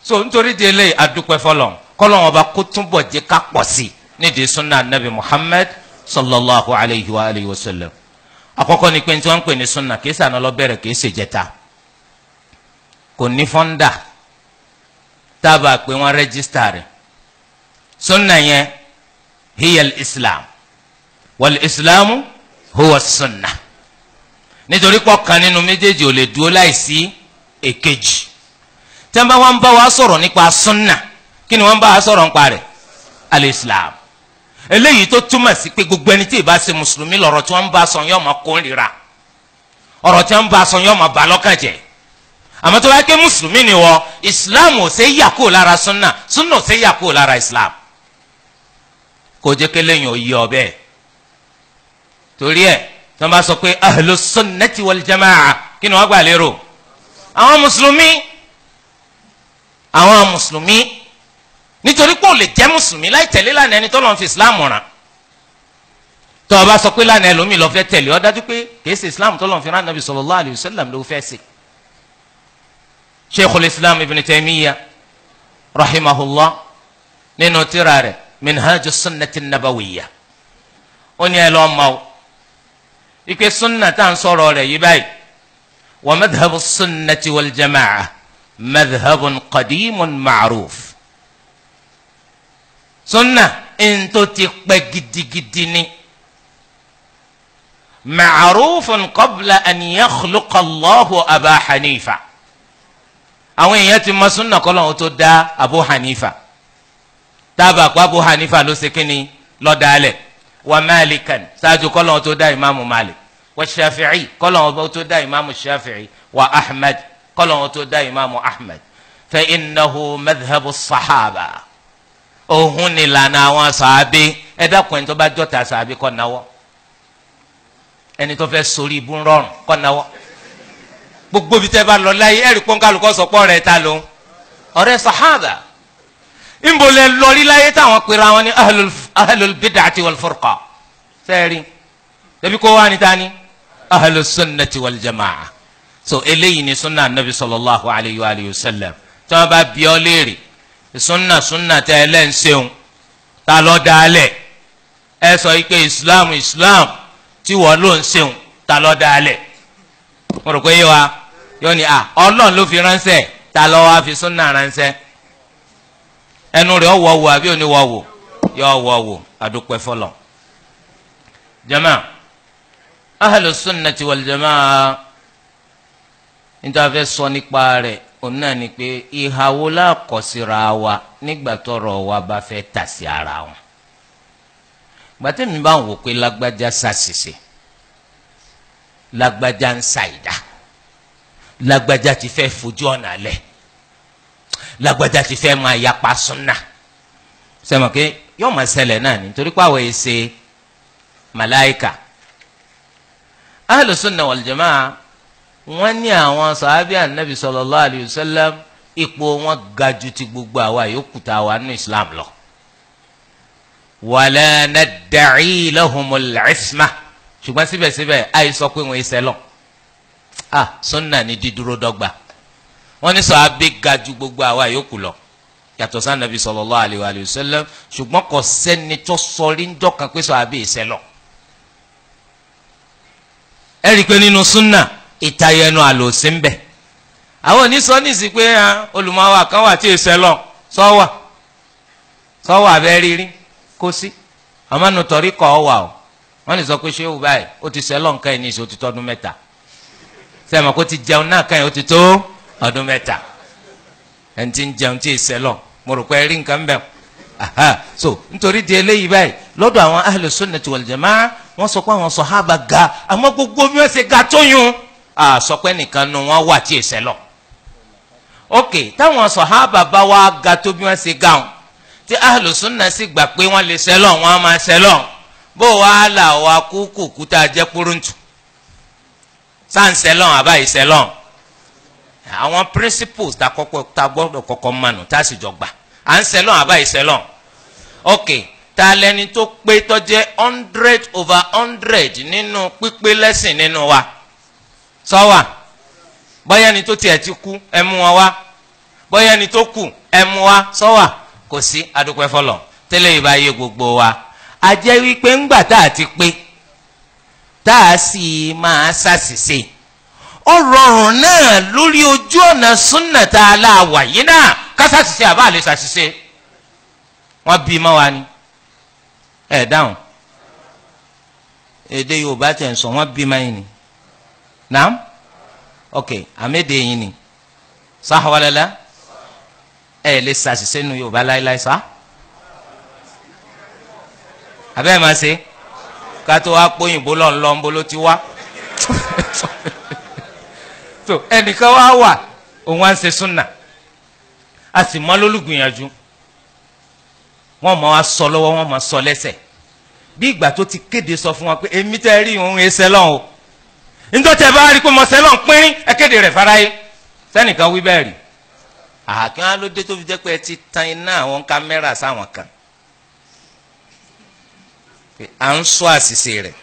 so nítorí di eléyìí adúpẹ́ fọlọ́n kọ́lọ́run ọba kó túnbọ̀ jẹ́ ká pọ̀ sí nídìí sunna nabi Muhammad sallallahu alayhi wa alihi wa sallam àkọ́kọ́ ni pé tí wọ́n ń pè ní sunna kìí sànà lọ bẹ̀rẹ̀ kìí ṣe jẹta kò ní fọ́ndà tábà pé wọ́n rẹ́gísítà rẹ̀ sunna yẹn hiya al-islam wal-islamu huwa sunna nítorí pọ̀ kan nínú méjèèjì ò lè dúró láìsí èkejì tí wọ́n bá wọn bá wa sọ̀rọ̀ nípa sunna kí ni wọ́n bá wa sọ̀rọ̀ nípa rẹ̀ al-islam eléyìí tó túmọ̀ sí pé gbogbo ẹni tí ì bá ṣe mùsùlùmí lọ̀rọ̀ tí wọ́n ń bá sọ yóò máa kórìíra ọ̀rọ̀ tí wọ́n ń bá sọ yóò máa bà lọ́kàn jẹ́ àmọ́ tó bá ké mùsùlùmí ni wọ islam ò ṣe yà kó lára sunna sunna ò ṣe yà kó lára islam kò jẹ́ kí lẹ́yìn ò yí ọ bẹ́ẹ̀ torí ẹ̀ tí wọ́n bá sọ pé ahlu sunnati wal jamaa kí ni wọ́n gbà lérò àwọn mùsùlùmí nítorí pé o lè jẹ́ mùsùlùmí láì tẹ̀lé lánàá ẹni tó lọ́n fi islam ràn tó o bá sọ pé lánàá ẹlòmíì lọ fẹ́ tẹ̀lé ọ dájú pé kìí ṣe islam tó lọ́n fi rán nàbì sallallahu alayhi wa sallam ló fẹ́ ṣe. sheikhul islam ibn taymiya rahimahullah nínú tírà rẹ̀ minhaju sunnati nabawiyya ó ní ẹ lọ́ọ́ ma o ike sunna tá à ń sọ̀rọ̀ rẹ̀ yí báyìí wa madhabu sunnati wal jamaa madhabun qadimun ma'ruf sunna ntó ti pẹ́ gidigidi ni ma'rufun qabla an yakhluqa Allahu Aba Hanifa àwọn èèyàn ti mọ̀ sunna kọ́lọ́hún tó dá Abu Hanifa tábà kó Abu Hanifa ló ṣe kínní lọ́dàálẹ̀ wa Malikan ṣáájú kọ́lọ́hún tó dá imaamu Malik wa Shafi'i kọ́lọ́hún tó dá imaamu Shafi'i wa Ahmad kọ́lọ́hún tó dá imaamu Ahmad fa innahu madhabu sahaba ohun ni lànà àwọn sàábé ẹ dákun ẹni tó bá jọta sàábé kó nawọ́ ẹni tó fẹ́ sórí ibú rọrùn kó nawọ́ gbogbo bí tẹ́ bá lọ láyé ẹ̀rí pọ́nkálukọ́ sọpọ́ rẹ̀ ta ló ọ̀rẹ́ sàhábà ìmọ̀lẹ̀ lọ́rí láyé táwọn pera wọn ní ahlul bid'ati wal furqa sẹ́ẹ̀rí tẹ́bí kó wá ní tani ahlus sunnati wal jama'a. So eléyìí ni sunna anabi sallallahu alayhi wa sallam tí wọ́n bá bí ọ léèrè sunna tẹ́ ẹ lẹ́ǹsẹ̀hún ta ló dálẹ̀ ẹ sọ pé islam tí wọ́n ló ń sẹ̀hún ta ló dálẹ̀. mo rò pé yé wa yóò ní ọlọ́run ló fi ránṣẹ́ ta ló wá fi sunna ránṣẹ́ ẹnu rẹ̀ ọ̀wọ̀ wò àbí òní wọ̀ wò yọ ọ̀wọ̀ wò adúpẹ́ fọlọ́. jama ahlus sunnati wal jamaa níta fẹ́ sọ nípa rẹ̀ òun náà ni pé ìhàwó lákọ̀síra wa nígbà tọ́rọ̀ wa bá fẹ́ tà sí ara wọn. gbàtẹ́mi bá ń wò pé lágbájá ṣàṣìṣe lágbájá ń ṣàìdá lágbájá ti fẹ́ fojú ọ̀nà lẹ̀ lágbájá ti fẹ́ máa yapa súnà sẹ́mọ̀ pé yóò máa ṣẹlẹ̀ náà nítorí pé àwọn èsè màláìkà. Ahlus sunnah wal jamaa wọ́n ní àwọn sàhábì ànábì sallallahu alayhi wa sallam ipò wọn ga jù ti gbogbo àwa yòókù tá a wà nínú islam lọ. wala nadda'i lahumul isma ṣùgbọ́n síbẹ̀síbẹ̀ àì sọ pé wọ́n ṣe lọ. sunna ni dídúró dọ́gba. wọ́n ní sàhábì ga jù gbogbo àwa yòókù lọ yàtọ̀ sí ànábì sallallahu alayhi wa sallam ṣùgbọ́n kò sẹ́ni tó sọrí ń dọ́kan pé sàhábì ṣe lọ. ẹ rí i pé nínú sunna ìtayẹnu àlòsí ń bẹ àwọn onísọ nísì pé olùmọ̀wá kan wà tí èsẹ lọ sọ́wọ́ abẹ́ rírí kó sí àmọ́nu tọ̀rí kọ́ ọ wà o wọ́n lè sọ pé ṣé o báyìí ó ti sẹ́lọ̀ nǹkan ẹ̀ ní ìṣó ti tọ́dún mẹ́ta sẹ́mi kó ti jẹun náà kan ẹ̀ ó ti tó ọdún mẹ́ta ẹni tí ń jẹun tí èsẹ lọ mo rò pé rí nǹkan bẹ́ẹ̀ so nítorí di eléyìí báyìí lọ́dọ̀ àwọn ahlus sunnati wal jamaa wọ́n sọ pé àwọn sàhábà ga àmọ́ gbogbo bí wọ́n ṣe ga tó yún sọ pé nìkan nu wọn wà tí èsẹ lọ. ok táwọn sàhábà bá wá ga tó bí wọ́n ṣe ga wọn tí ahlu sunna sì gbà pé wọ́n lè sẹlọ wọ́n á máa sẹlọ bó wàá là wá kúkú kúta jẹ kúrúntù sáǹsẹlọ àbá ìsẹlọ àwọn principles ta gbọ́dọ̀ kọ́kọ́ mọnù tá a sì jọ gbà à ń sẹlọ àbá ìsẹlọ. ok ta lẹni tó pé tó jẹ́ 100/100 nínú pípé lẹ́sìn nínú wa sọ́wà bóyá ni tó tiẹ̀ ti kú ẹ mú wọn wá bóyá ni tó kù ẹ mú wá sọ́wà kò sí adúpẹ́ fọlọ́ tẹ́lẹ̀ yìí bá yé gbogbo wa a jẹ́ wípé ńgbà tá a ti pé tá a sì máa ṣàṣìṣe ó rọrùn náà lórí ojú ọ̀nà súnà tá a la wà yìí náà ká ṣàṣìṣe àbá lè ṣàṣìṣe wọ́n bí mọ́ wa ni ẹ̀ dáhùn èdè Yorùbá tẹ̀ ń sọ wọ́n bí mọ́ yìí ni naam ok amede yin ni sahawalala ẹ lè ṣàṣìṣe nu Yorùbá láíláí sá abẹ́ máa ṣe kátó wá pọ́yìnbó lọ́nlọ́nbó ló ti wá so ẹnìkan wá wà òun wá ń ṣe súnà a sì mọ́ lólùgbìyànjú wọ́n mọ̀ wá sọ lọ́wọ́ wọ́n mọ̀ sọ lẹ́sẹ̀ bí ìgbà tó ti kéde sọ fún wa pé èmi tẹ́ rí òun ẹsẹ̀ lọ́hùn o ntọ́tẹ̀ bá rí pé mọ̀sẹ́lọ̀ ń pín ẹ̀kéde rẹ̀ fáráyé sẹ́nìkan wí bẹ́ẹ̀ rí àkínyàn ló dé tó fi jẹ́ pé ẹ ti tan iná àwọn kámẹ́rà sáwọn kan à ń sọ àṣìṣe rẹ̀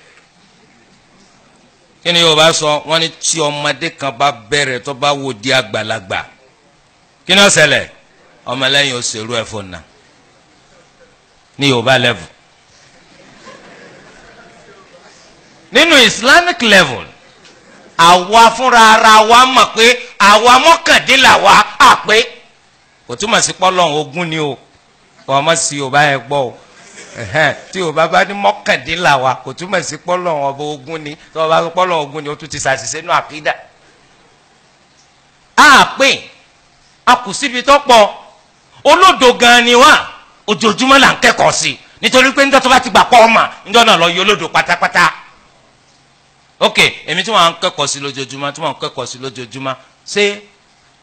kí ni Yorùbá sọ wọ́n ní tí ọmọdé kan bá bẹ̀rẹ̀ tó bá wò di àgbàlagbà kí ni ó ṣẹlẹ̀ ọmọlẹ́yìn òṣèlú ẹ̀fọ́ náà ní Yorùbá level nínú Islamic level àwa fúnra ara wa mọ̀ pé àwa mọ́kàndínláwa àpé kò túmọ̀ sí pọ́lọ́hún ogún ni o kò ọmọ sí Yorùbá ẹ gbọ́ o tí Yorùbá bá ní mọ́kàndínláwa kò túmọ̀ sí pọ́lọ́hún ọba ogún ni tí wọ́n bá sọ pọ́lọ́hún ogún ni o tún ti ṣàṣìṣe nínú àkídà. àpè a kù síbi tó pọ̀ olódo gan ni wá ojoojúmọ́ là ń kẹ́kọ̀ọ́ sí nítorí pé níjọ́ tó bá ti gbà pọ̀ ọmọ níjọ́ náà lọ yọ olódo pátápátá. ok èmi tí wọn ń kẹ́kọ̀ọ́ sí lójoojúmọ́ tí wọn ń kẹ́kọ̀ọ́ sí lójoojúmọ́ ṣé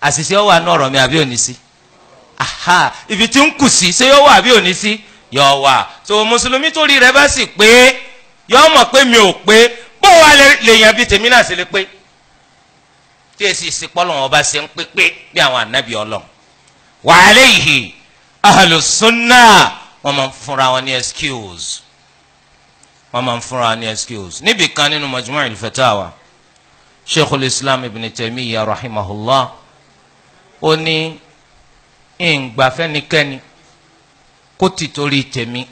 àṣìṣe ó wà ní ọ̀rọ̀ mi àbí òní sí aha ibi tí ń kù sí ṣé yóò wà àbí òní sí yóò wà so mùsùlùmí tó rí rẹ bá sì pé yóò mọ̀ pé mi ò pé bó wà lè yàn bí tèmi náà sì lè pé tí èsì ìsìpọ́lọ̀ wọn bá ṣe ń pépé bí àwọn ànábì Ọlọ́run. wa alayhi ahlu sunnah wọ́n máa ń fúnra wọn ní excuse wọ́n máa ń fúnra wọn ní excuse. níbi kan nínú Majmu' al-Fatawa Sheikhul Islam Ibn Taymiyyah rahimahullah ó ní ìgbàfẹ́nikẹ́ni kó ti torí tèmi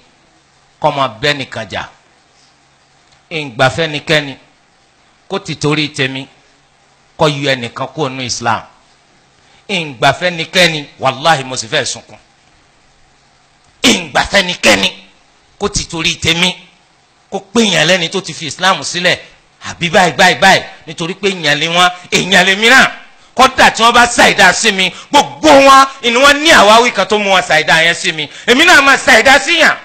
kọ́ máa bẹ́ nìkan jà ìgbàfẹ́nikẹ́ni kó ti torí tèmi kọ́ yọ ẹnìkan kó nu Islam ìgbàfẹ́nikẹ́ni wàláhì mo sì fẹ́ sunkún ìgbàfẹ́nikẹ́ni kó ti torí tèmi kó péyàn lẹ́ni tó ti fi Islam sílẹ̀ àbí báyìí nítorí pé èèyàn lé wọn èèyàn lé mìíràn kódà tí wọ́n bá ṣàìdá sí mi gbogbo wọn inú wọn ní àwáwí kan tó mú wọn ṣàìdá yẹn sí mi èmi náà máa ṣàìdá sí yàn.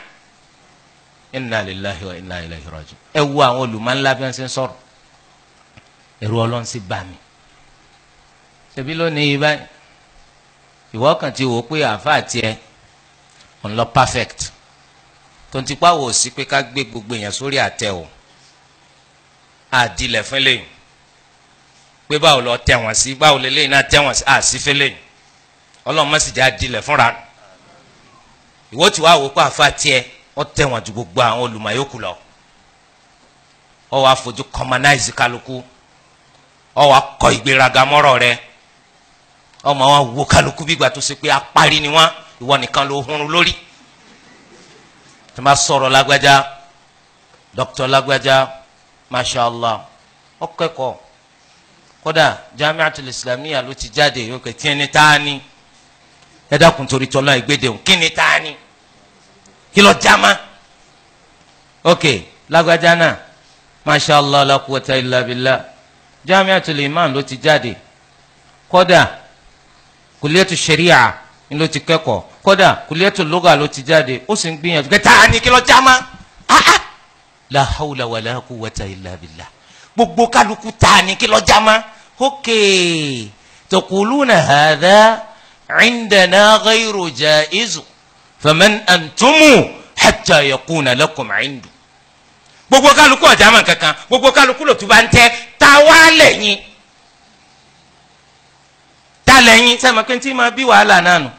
inna lillahi wa inna ilayhi raji'un. ẹ wo àwọn olùmọ̀ ńlá bí wọ́n ṣe ń sọ̀rọ̀ ẹ̀rù Ọlọ́run sì bà mí. ṣebí lónìí yìí báyìí ìwọ kan ti wò ó pé àáfàá tiẹ̀ ń lọ perfect tó ń tipa wò sí pé ká gbé gbogbo èèyàn sórí àtẹ o àdìlẹ̀ fún lẹ́yìn pé báwo lọ tẹ̀ wọ́n sí báwo lẹ́lẹ́yìn náà tẹ̀ wọ́n sí àsífẹ́ lẹ́yìn Ọlọ́run má sì jẹ́ àdìlẹ̀ fúnra ìwọ tí wàá wò pé àáfàá tiẹ̀ ó tẹ̀ wọ́n ju gbogbo àwọn olùmọ̀yókù lọ ọ wàá fojú commonize kálukú ọ wàá kọ ìgbéraga mọ́rọ̀ rẹ ọmọ wọn wo kálukú bí ìgbà tó ṣe pé apárí ni wọn ìwọ nìkan ló hunrun lórí tó máa sọ̀rọ̀ lágbájá dr lágbájá mashallah ọkẹ́kọ̀ọ́ kódà Jami'atul Islamiyya ló ti jáde yóò kẹ́ tí ẹni tání ẹ dákun torí tọ́lá ìgbédèhùn kí ni tání kí lọ jáma ok lágbájá náà mashallah la quwwata illa billah Jami'atul Iman ló ti jáde kódà Kulliyatu Sharia ni ló ti kẹ́kọ̀ọ́ kódà Kulliyatu Lugha ló ti jáde ó sì ń gbìyànjú kẹ́ tání kí lọ jáma la hawla wala quwwata illa billah gbogbo kálukú tání kí lọ jáma ok taquluna hadha indana ghayru jaiz faman antumu hatta yakuna lakum indu gbogbo kálukú ọ̀jámà kankan gbogbo kálukú ló tún bá ń tẹ́ ta wá lẹ́yìn ta lẹ́yìn sẹ́mi pé tí ma bí wàhálà náà nù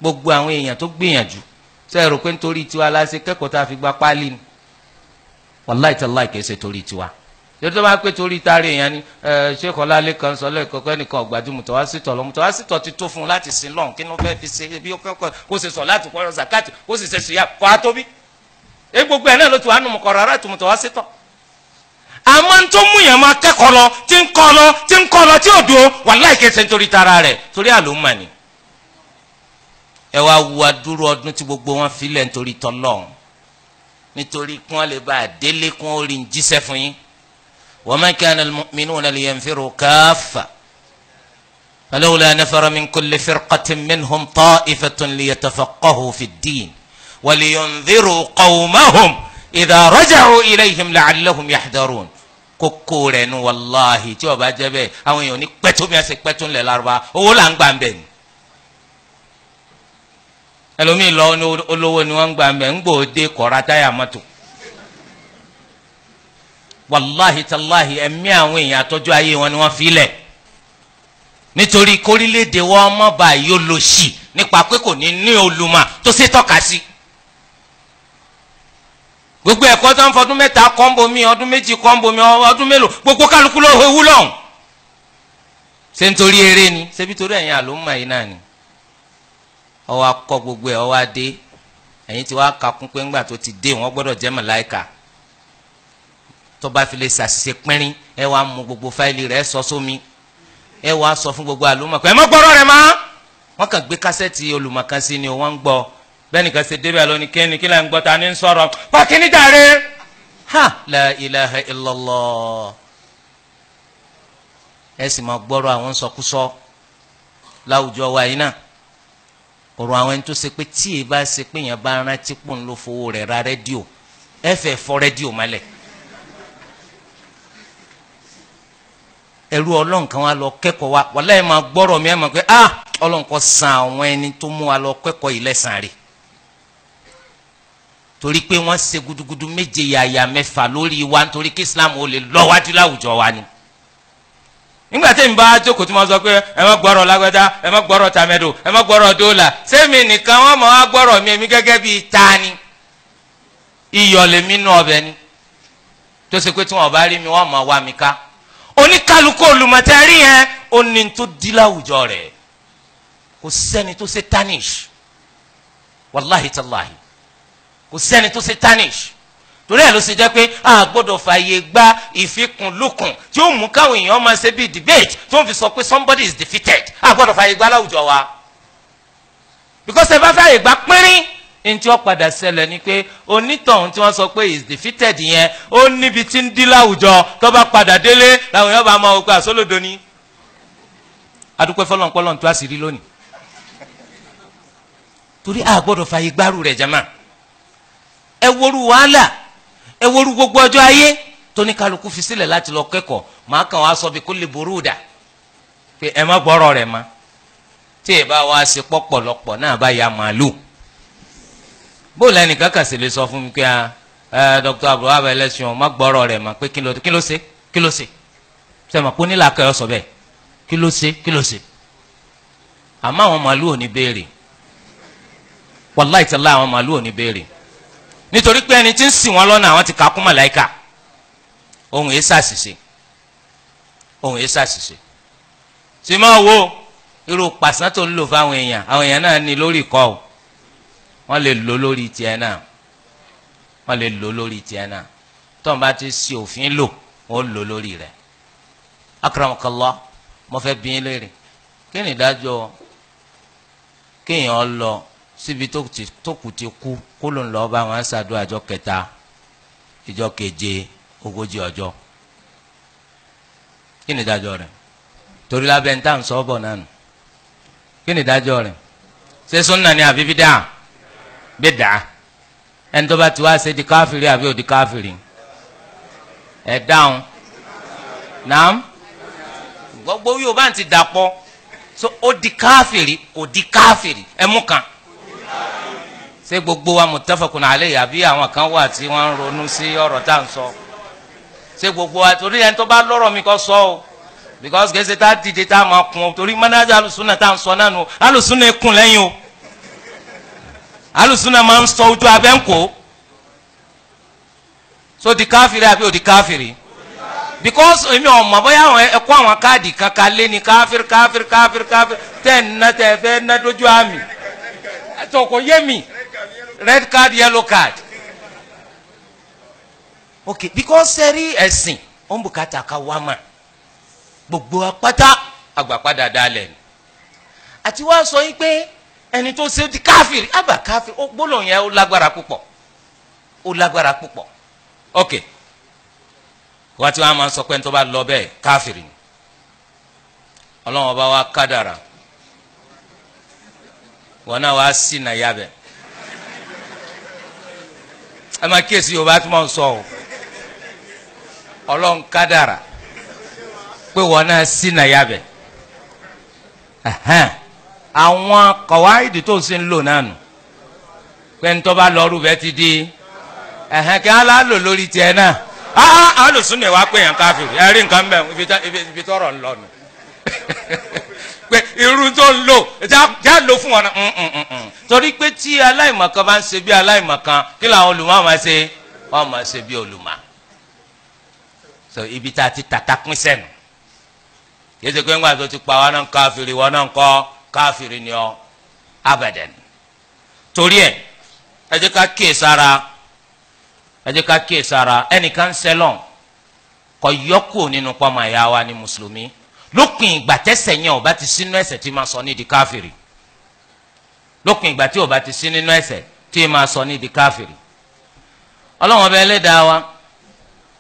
gbogbo àwọn èèyàn tó gbìyànjú sẹ́yìn rò pé nítorí tiwa la ṣe kẹ́kọ̀ọ́ tá a fi gba páálí ni wàláì tàláì kìí ṣe torí tiwa yóò tó bá pé torí taari èèyàn ni Sheikh Ọlálé kan sọ lẹ́ẹ̀kọ́kọ́ nìkan ọ̀gbájú mùtọ́wásítọ̀ lọ mùtọ́wásítọ̀ ti tó fún un láti sin lọ́hùn kí ló fẹ́ fi ṣe bí ó kẹ́kọ̀ọ́ kó ṣe sọ láti kọ́ zakati kó sì ṣe ṣìyà kọ́ á tóbi e gbogbo ẹ̀ náà ló ti wà nù mọ̀kọ́rọ̀ tó mùtọ́wásítọ̀ àmọ́ tó mú yẹn máa kẹ́kọ̀ọ́ lọ tí ń kọ́ lọ tí ò dúró wàláì kìí ṣe nítorí tara rẹ̀ torí àlùmọ̀ ni ẹ wá wu adúrú ọdún tí gbogbo wọn filẹ̀ nítorí tọ́lọ́hùn nítorí kí wọ́n lè bá a délé kí wọ́n rí ń jíṣẹ́ fún yín. wa ma kana al-mu'minuna liyanfiru kaffa falawla nafara min kulli firqatin minhum ta'ifatun liyatafaqqahu fi ad-din wa liyunziru qawmahum idha raja'u ilayhim la'allahum yahdharun kókó rẹ̀ nu wàláhì tí ó bá jẹ́ bẹ́ẹ̀ àwọn èèyàn ní pẹ́tó bí wọ́n ṣe pẹ́tó ńlẹ̀ Lárúbá owó là ń gbà ń bẹ̀ ni ẹlòmíì lọ olówó ni wọ́n ń gbà ń bẹ̀ ń gbòde kọ́ra táyà mọ́tò wàláhì tàláhì ẹ̀mí àwọn èèyàn àtọ́jú ayé wọn ni wọ́n fi lẹ̀ nítorí kórílẹ̀-èdè wọn mọ́ bá yóò lọ sí nípa pé kò ní ní olùmọ̀ tó ṣe tọ́ka sí gbogbo ẹ̀kọ́ tó ń fọdún mẹ́ta kọ́ńbó mi ọdún méjì kọ́ńbó mi ọdún mélòó gbogbo kálukú ló hewu lọ́hùn ṣé nítorí eré ni ṣebí torí ẹ̀yin àlùmọ̀ yìí náà ni ọwọ́ akọ gbogbo ẹ̀ ọwọ́ adé ẹ̀yin tí wàá kakún pé ńgbà tó ti dé wọ́n gbọ́dọ̀ jẹ́ màláìkà tó bá fi lè ṣàṣìṣe pínrín ẹ wàá mú gbogbo fáìlì rẹ̀ sọ sómi ẹ wàá sọ fún gbogbo àlùmọ̀ pé ẹ mọ́ gbọ́rọ̀ rẹ̀ mọ́ wọ́n kàn gbé kásẹ̀tì olùmọ̀kan sí ni wọ́n ń gbọ́ bẹ́ẹ̀ nìkan ṣe débẹ̀ lónìí kíni kí lẹ́yìn gbọ́ta ní sọ̀rọ̀ pa kíní dàrí ha la ilaha illallah ẹ sì máa gbọ́rọ̀ àwọn sọkúsọ láwùjọ wa yìí náà ọ̀rọ̀ àwọn ẹni tó ṣe pé tí ì bá ṣe pé yẹn bá rántí pò ń lo fowó rẹ̀ ra rédíò ẹ fẹ́ fọ́ rédíò mọ́lẹ̀ ẹrú ọlọ́run kan wá lọ kẹ́kọ̀ọ́ wa wàláhì máa gbọ́rọ̀ mi ẹ̀ mọ̀ pé ọlọ́run kò san àwọn ẹni tó mú wa lọ kẹ́kọ̀ọ́ yìí lẹ́san rẹ̀ torí pé wọ́n ṣe gudugudu méje yàyà mẹ́fà lórí wa nítorí kí Islam ò lè lọ wájú láwùjọ wa ni nígbà tí n bá jókòó tí mo sọ pé ẹ má gbọ́rọ̀ lágbádá ẹ má gbọ́rọ̀ tàmẹ́dò ẹ má gbọ́rọ̀ dọ́là sẹ́mi nìkan wọ́n mọ̀ wá gbọ́rọ̀ mi èmi gẹ́gẹ́ bíi tani iyọ̀ lèmi nú ọbẹ̀ ni tó ṣe pé tí wọ́n bá rí mi wọ́n mọ̀ wá mi ká oníkálukú olùmọ̀tẹ́rì yẹn ó ní tó di láwùjọ rẹ̀ kò sẹ́ni tó ṣe tanish wàláhi tàláhi kò sẹ́ni tó ṣe tanish torí ẹ̀ ló ṣe jẹ́ pé a gbọ́dọ̀ fààyè gba ìfikùnlukùn tí ó mú káwọn èèyàn máa ṣe bíi debate tó ń fi sọ pé somebody is defeated a gbọ́dọ̀ fààyè gba láwùjọ wa because ẹ bá fààyè gba pínrín ní tí wọ́n padà ṣẹlẹ̀ ni pé onítọ̀hún tí wọ́n sọ pé is defeated yẹn ó níbi tí ń dí láwùjọ tó bá padà délé làwọn èèyàn bá máa wọ pé àsólòdò ni adúpẹ́ fọlọ́npọ́lọ́n tó àṣírí lónìí torí a gbọ́dọ̀ fààyè gbárù rẹ̀ jama ẹ woru wàhálà ẹ woru gbogbo ọjọ́ ayé tóní kálukú fi sílẹ̀ láti lọ kẹ́kọ̀ọ́ màá kàn wá sọ bí kó lè ború dà pé ẹ má gbọ́rọ̀ rẹ̀ mọ́ tí ẹ bá wá sí pọ̀pọ̀lọpọ̀ náà bá ya màálù bóòlù ẹnìkan kà sí lè sọ fún mi pé Dr. Abdulwahab Election má gbọ́rọ̀ rẹ̀ mọ́ pé kí ló ṣe sẹ́mi kó nílà kẹ́yọ̀ sọ bẹ́ẹ̀ kí ló ṣe àmọ́ àwọn màálù ò ní béèrè wàláì tẹ́lá àwọn màálù ò ní béèrè nítorí pé ẹni tí ń sìn wọn lọ́nà àwọn ti kà kún màláìkà ohun èé ṣàṣìṣe sì máa wo irú pàṣán tó ń lò fáwọn èèyàn àwọn èèyàn náà ní lórí ìkọ́ o wọ́n lè lò lórí tiẹ̀ náà tó ń bá ti ṣe òfin lò wọ́n lò lórí rẹ̀ akramakallah mo fẹ́ bí yín léèrè kí ni ìdájọ́ kéèyàn lọ síbi tó kù ti kú kó ló ń lọ bá wọn ṣàdúrà ọjọ́ kẹta ìjọ keje ogójì ọjọ́ kí ni ìdájọ́ rẹ̀ torí lábẹ́ ń tà ń sọ bọ̀ náà nù kí ni ìdájọ́ rẹ̀ ṣé sunna ni àbí bídà ẹni tó bá ti wá ṣe di káfìrí àbí ò di káfìrí ẹ dáhùn naam gbogbo yóò bá ń ti dàpọ̀ so ó di káfìrí kò di káfìrí ẹ mú kan ṣé gbogbo wa muttafaqun alayhi àbí àwọn kan wà tí wọ́n ń ronú sí ọ̀rọ̀ tá à ń sọ ṣé gbogbo wa torí ẹni tó bá lọ́rọ̀ mi kọ́ sọ o because kẹsẹ̀ tá a dìde tá a máa kun o torí mọ́nájà alùsùnà tá à ń sọ náà nù alùsùnà kún lẹ́yìn o alùsùnà máa ń sọ ojú abẹ́ ń kó so di káfìrí àbí ò di káfìrí because èmi ọmọ bóyá àwọn ẹkọ àwọn káàdì kankan lé ní káfìrí tẹ́ ẹ̀ ń ná tẹ́ ẹ fẹ́ ná dójú àmì ẹ̀tọ́ kò yé mi. Red card, yellow card. Okay, because sẹ́rí ẹ̀sìn ó ń bùkátà ká wá mà gbogbo apáta àgbàpadà dálẹ̀ ni. Àti wá sọ yín pé ẹni tó ṣe di káfìrí àgbà káfìrí ó gbólóhùn yẹn ó lágbára púpọ̀. Okay, wọ́n ti wá máa sọ pé ẹni tó bá lọ bẹ́ẹ̀ káfìrí ni. Ọlọ́run ọba wa kádàrà wọn náà wá sí nàyà bẹ́ẹ̀. ẹ máa kíyèsí yorùbá tí mo ń sọ o ọlọ́run kádàrà pé wọn náà sí nàyà bẹ̀ àwọn kọ̀wáìdì tó ń sin lò náà nù pé ní tó bá lọ́ọ́rù bẹ́ẹ̀ ti di kí á lò lórí tiẹ̀ náà alùsùn ní wàá pè yàn káfíìrì ẹ rí nǹkan bẹ́ẹ̀ ibi tọrọ ń lọ nù pé irú tó ń lò já lò fún wọn náà torí pé tí aláìmọ̀kan bá ń ṣe bí aláìmọ̀kan kí làwọn olùmọ̀ máa ṣe wọ́n máa ṣe bí olùmọ̀ so ibi tá a ti tàta pín sẹ́nu yìí ṣe pé ńgbà tó ti pa wọn náà káfíìrì wọn náà ń kọ́ káfíìrì ni ọ abadan torí ẹ jẹ́ ká kíyè sára ẹnìkan ń sẹ́lọ̀n kò yọkù nínú pọ́nmọ́ ẹ̀yà wa ní mùsùlùmí lópin ìgbà tẹ́ṣẹ̀ yẹn ò bá ti sínú ẹ̀ṣẹ̀ tí máa sọ ní di káfìrí lópin ìgbà tí ò bá ti sí nínú ẹ̀ṣẹ̀ tí máa sọ ní di káfìrí Ọlọ́run ọba Ẹlẹ́dàá wa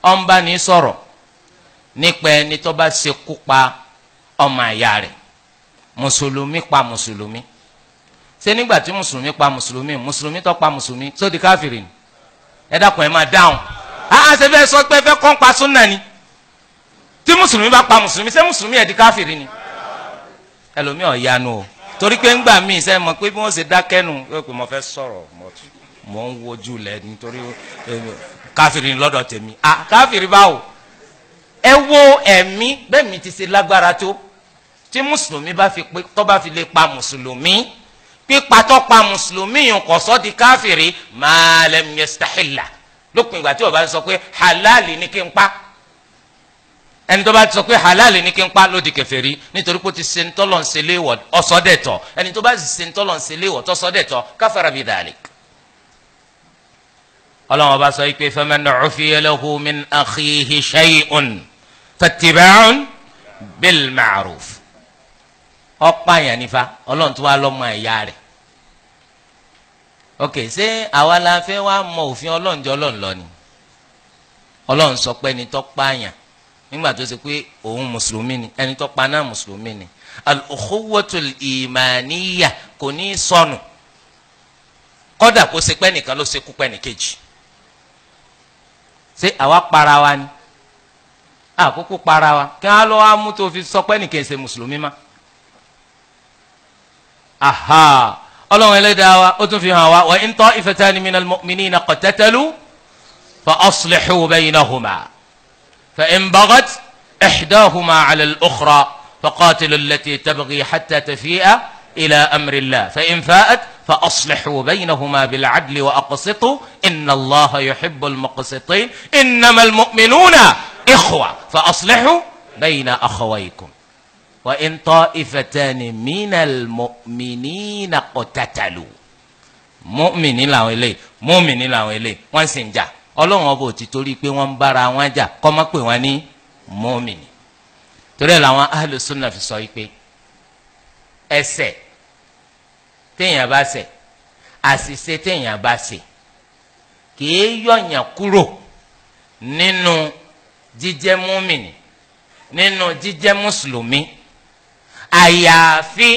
ó ń bá ní sọ̀rọ̀ nípa ẹni tó bá ṣekú pa ọmọ ìyá rẹ̀ mùsùlùmí pa mùsùlùmí ṣé nígbà tí mùsùlùmí pa mùsùlùmí tó pa mùsùlùmí tó di káfìrí ni ẹ dákun ẹ máa dáhùn ṣe fẹ́ sọ pé fẹ́ kọ́ ń pa súnà ni tí mùsùlùmí bá pa mùsùlùmí ṣé mùsùlùmí ẹ̀ di káfìrí ni ẹlòmíì ọ̀yanu o torí pé ńgbà míì sẹ́ mọ̀ pé bí wọ́n ṣe dákẹ́nu yóò pé mo fẹ́ sọ̀rọ̀ mò ń wojú lẹ̀ nítorí káfìrí ni lọ́dọ̀ tèmi káfìrí báwo ẹ wo ẹ̀mí bẹ́ẹ̀ mi ti ṣe lágbára tó tí mùsùlùmí bá fi pé tó bá fi lè pa mùsùlùmí pípa tó pa mùsùlùmí yìí kò sọ di káfìrí ma lam yastahilla lópin ìgbà tí ó bá sọ pé halali ni kí n pa ẹni tó bá sọ pé halali ni kí n pa ló di kèfèrí nítorí pé ó ti ṣe ntọ́lọ̀ ń ṣe léèwọ̀ ọ̀sọ́dẹ̀tọ̀ ẹni tó bá sì ṣe ntọ́lọ̀ ń ṣe léèwọ̀ tọ́sọ́dẹ̀tọ̀ kafara bi dhalik. ọlọ́run ọba sọ pé faman ufiya lahu min akhihi shay'un fattiba'un bil ma'ruf. ọ̀pá yẹn nífa ọlọ́run tó wá lọ́mọ ẹ̀yà rẹ̀. ok ṣé àwa la fẹ́ wá mọ òfin ọlọ́run jọ ọlọ́run lọ ni ọlọ́run sọ pé ẹni tó pààyàn nígbà tó ṣe pé òun mùsùlùmí ni ẹni tó pa náà mùsùlùmí ni al-ukhuwatul imaniyya kò ní sọnù kódà kó ṣe pé nìkan ló ṣe kú pẹ́ nìkejì ṣé àwa para wa ni àkókò para wa kí wọn lọ wá mú tó fi sọ pé nìkan ṣe mùsùlùmí má aha ọlọ́run ẹlẹ́dàá wa ó tún fi hàn wá wa in ta'ifatani minal mu'minina qatatalu fa aslihu baynahuma fa in baghat ihdahuma 'ala al-ukhra faqatilu allati tabghi hatta tafi'a ila amri Allah fa in fa'at fa aslihu baynahuma bil 'adli wa aqsitu inna Allaha yuhibbul muqsitin innamal mu'minuna ikhwa fa aslihu bayna akhawaykum wa in ta'ifatani minal mu'minina qatatalu mu'mini làwọn eléyìí mu'mini làwọn eléyìí wọ́n sì ń jà ọlọ́run ọba ò ti torí pé wọ́n ń bára wọn jà kọ́ mọ́ pé wọ́n ní mu'mini torí ẹ̀ làwọn ahlu sunna fi sọ yìí pé ẹ̀ṣẹ̀ téèyàn bá ṣẹ̀ àṣìṣe téèyàn bá ṣe kìí yọ̀yàn kúrò nínú jíjẹ́ mu'mini nínú jíjẹ́ mùsùlùmí àyàfi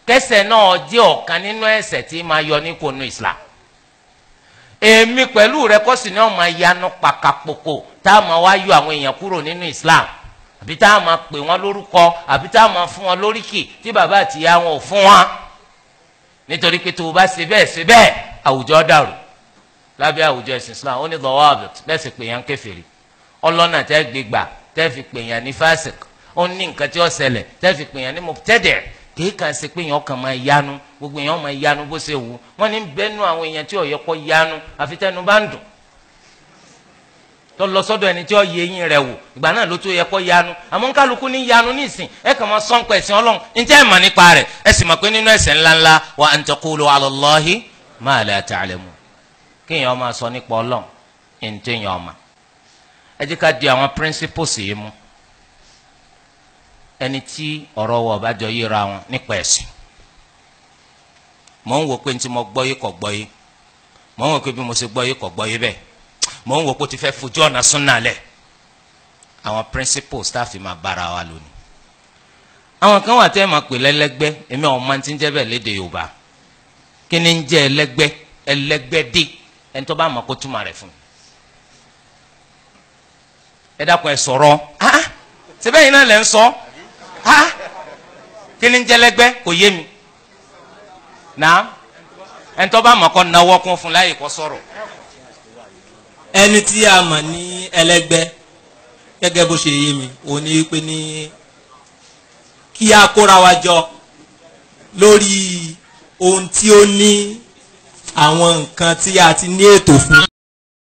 kẹsẹ̀ náà jẹ́ ọ̀kan nínú ẹ̀ṣẹ̀ tí máa yọ ní kò nu Islam èmi pẹ̀lú rẹ kọ́ sí ni wọ́n máa yanu pàkàpọ̀kọ̀ tá a máa wá yọ àwọn èèyàn kúrò nínú Islam àbí tá a máa pè wọ́n lórúkọ àbí tá a máa fún wọn lóríkì tí bàbá àti ìyá wọn ò fún wọn nítorí pé tó o bá ṣe bẹ́ẹ̀ àwùjọ dàrú lábẹ́ àwùjọ ẹ̀sìn Islam ó ní dawabit bẹ́ẹ̀ sì pè yàn kèfèrí ọlọ́nà tẹ́ gbégbà tẹ́ fi pè yàn ní fásik ó ní nǹkan tí ó ṣẹlẹ̀ tẹ́ fi pè yàn ní mubtadi' kìí kàn sí pé èèyàn kàn máa yanu gbogbo èèyàn máa yanu bó ṣe wù wọ́n ní bẹ́nu àwọn èèyàn tí ó yẹ kó yanu àfi tẹnu bá ń dùn tó lọ sọ́dọ̀ ẹni tí ó yẹ eyín rẹ̀ wò ìgbà náà ló tó yẹ kó yanu àmọ́ kálukú ní yanu nísìn ẹ kàn máa sọ́n pẹ̀ sí ọlọ́run ní tẹ́ ẹ̀ mọ̀ nípa rẹ̀ ẹ sì mọ̀ pé nínú ẹ̀ṣẹ̀ ńláńlá wa an taqulu ala Allahi ma la ta'lamun kéèyàn máa sọ nípa ọlọ́run ní téèyàn ọmọ ẹ jẹ́ ká di àwọn principles yìí mú ẹni tí ọ̀rọ̀ wọ̀ bá jọ yíra wọn nípa ẹ̀sìn mò ń wò pé ntí mo gbọ́ yé kò gbọ́ yé mò ń wò pé bí mo ṣe gbọ́ yé kò gbọ́ yé bẹ́ẹ̀ mò ń wò pé ó ti fẹ́ fojú ọ̀nà súnà lẹ̀ àwọn principles tá a fi máa bára wa lónìí àwọn kan wà tẹ́ ẹ máa pè lẹ́lẹ́gbẹ́ èmi àwọn máa ti ń jẹ́ bẹ́ẹ̀ léde Yorùbá kí ni ń jẹ́ ẹlẹ́gbẹ́ ẹlẹ́gbẹ́ dé ẹni tó bá mọ̀ kó túmọ̀ rẹ̀ fún mi ẹ dákun ẹ sọ̀rọ̀ síbẹ̀ yìí náà lẹ́ ń sọ kí ni ń jẹ́ ẹlẹ́gbẹ́ kò yé mi náà ẹni tó bá mọ̀ kó náwó kún fún láyè kó sọ̀rọ̀. ẹni tí a mọ̀ ní ẹlẹ́gbẹ́ gẹ́gẹ́ bó ṣe yé mi òun ni pé ní kí a kóra wa jọ lórí ohun tí ó ní àwọn nǹkan tí a ti ní ètò fún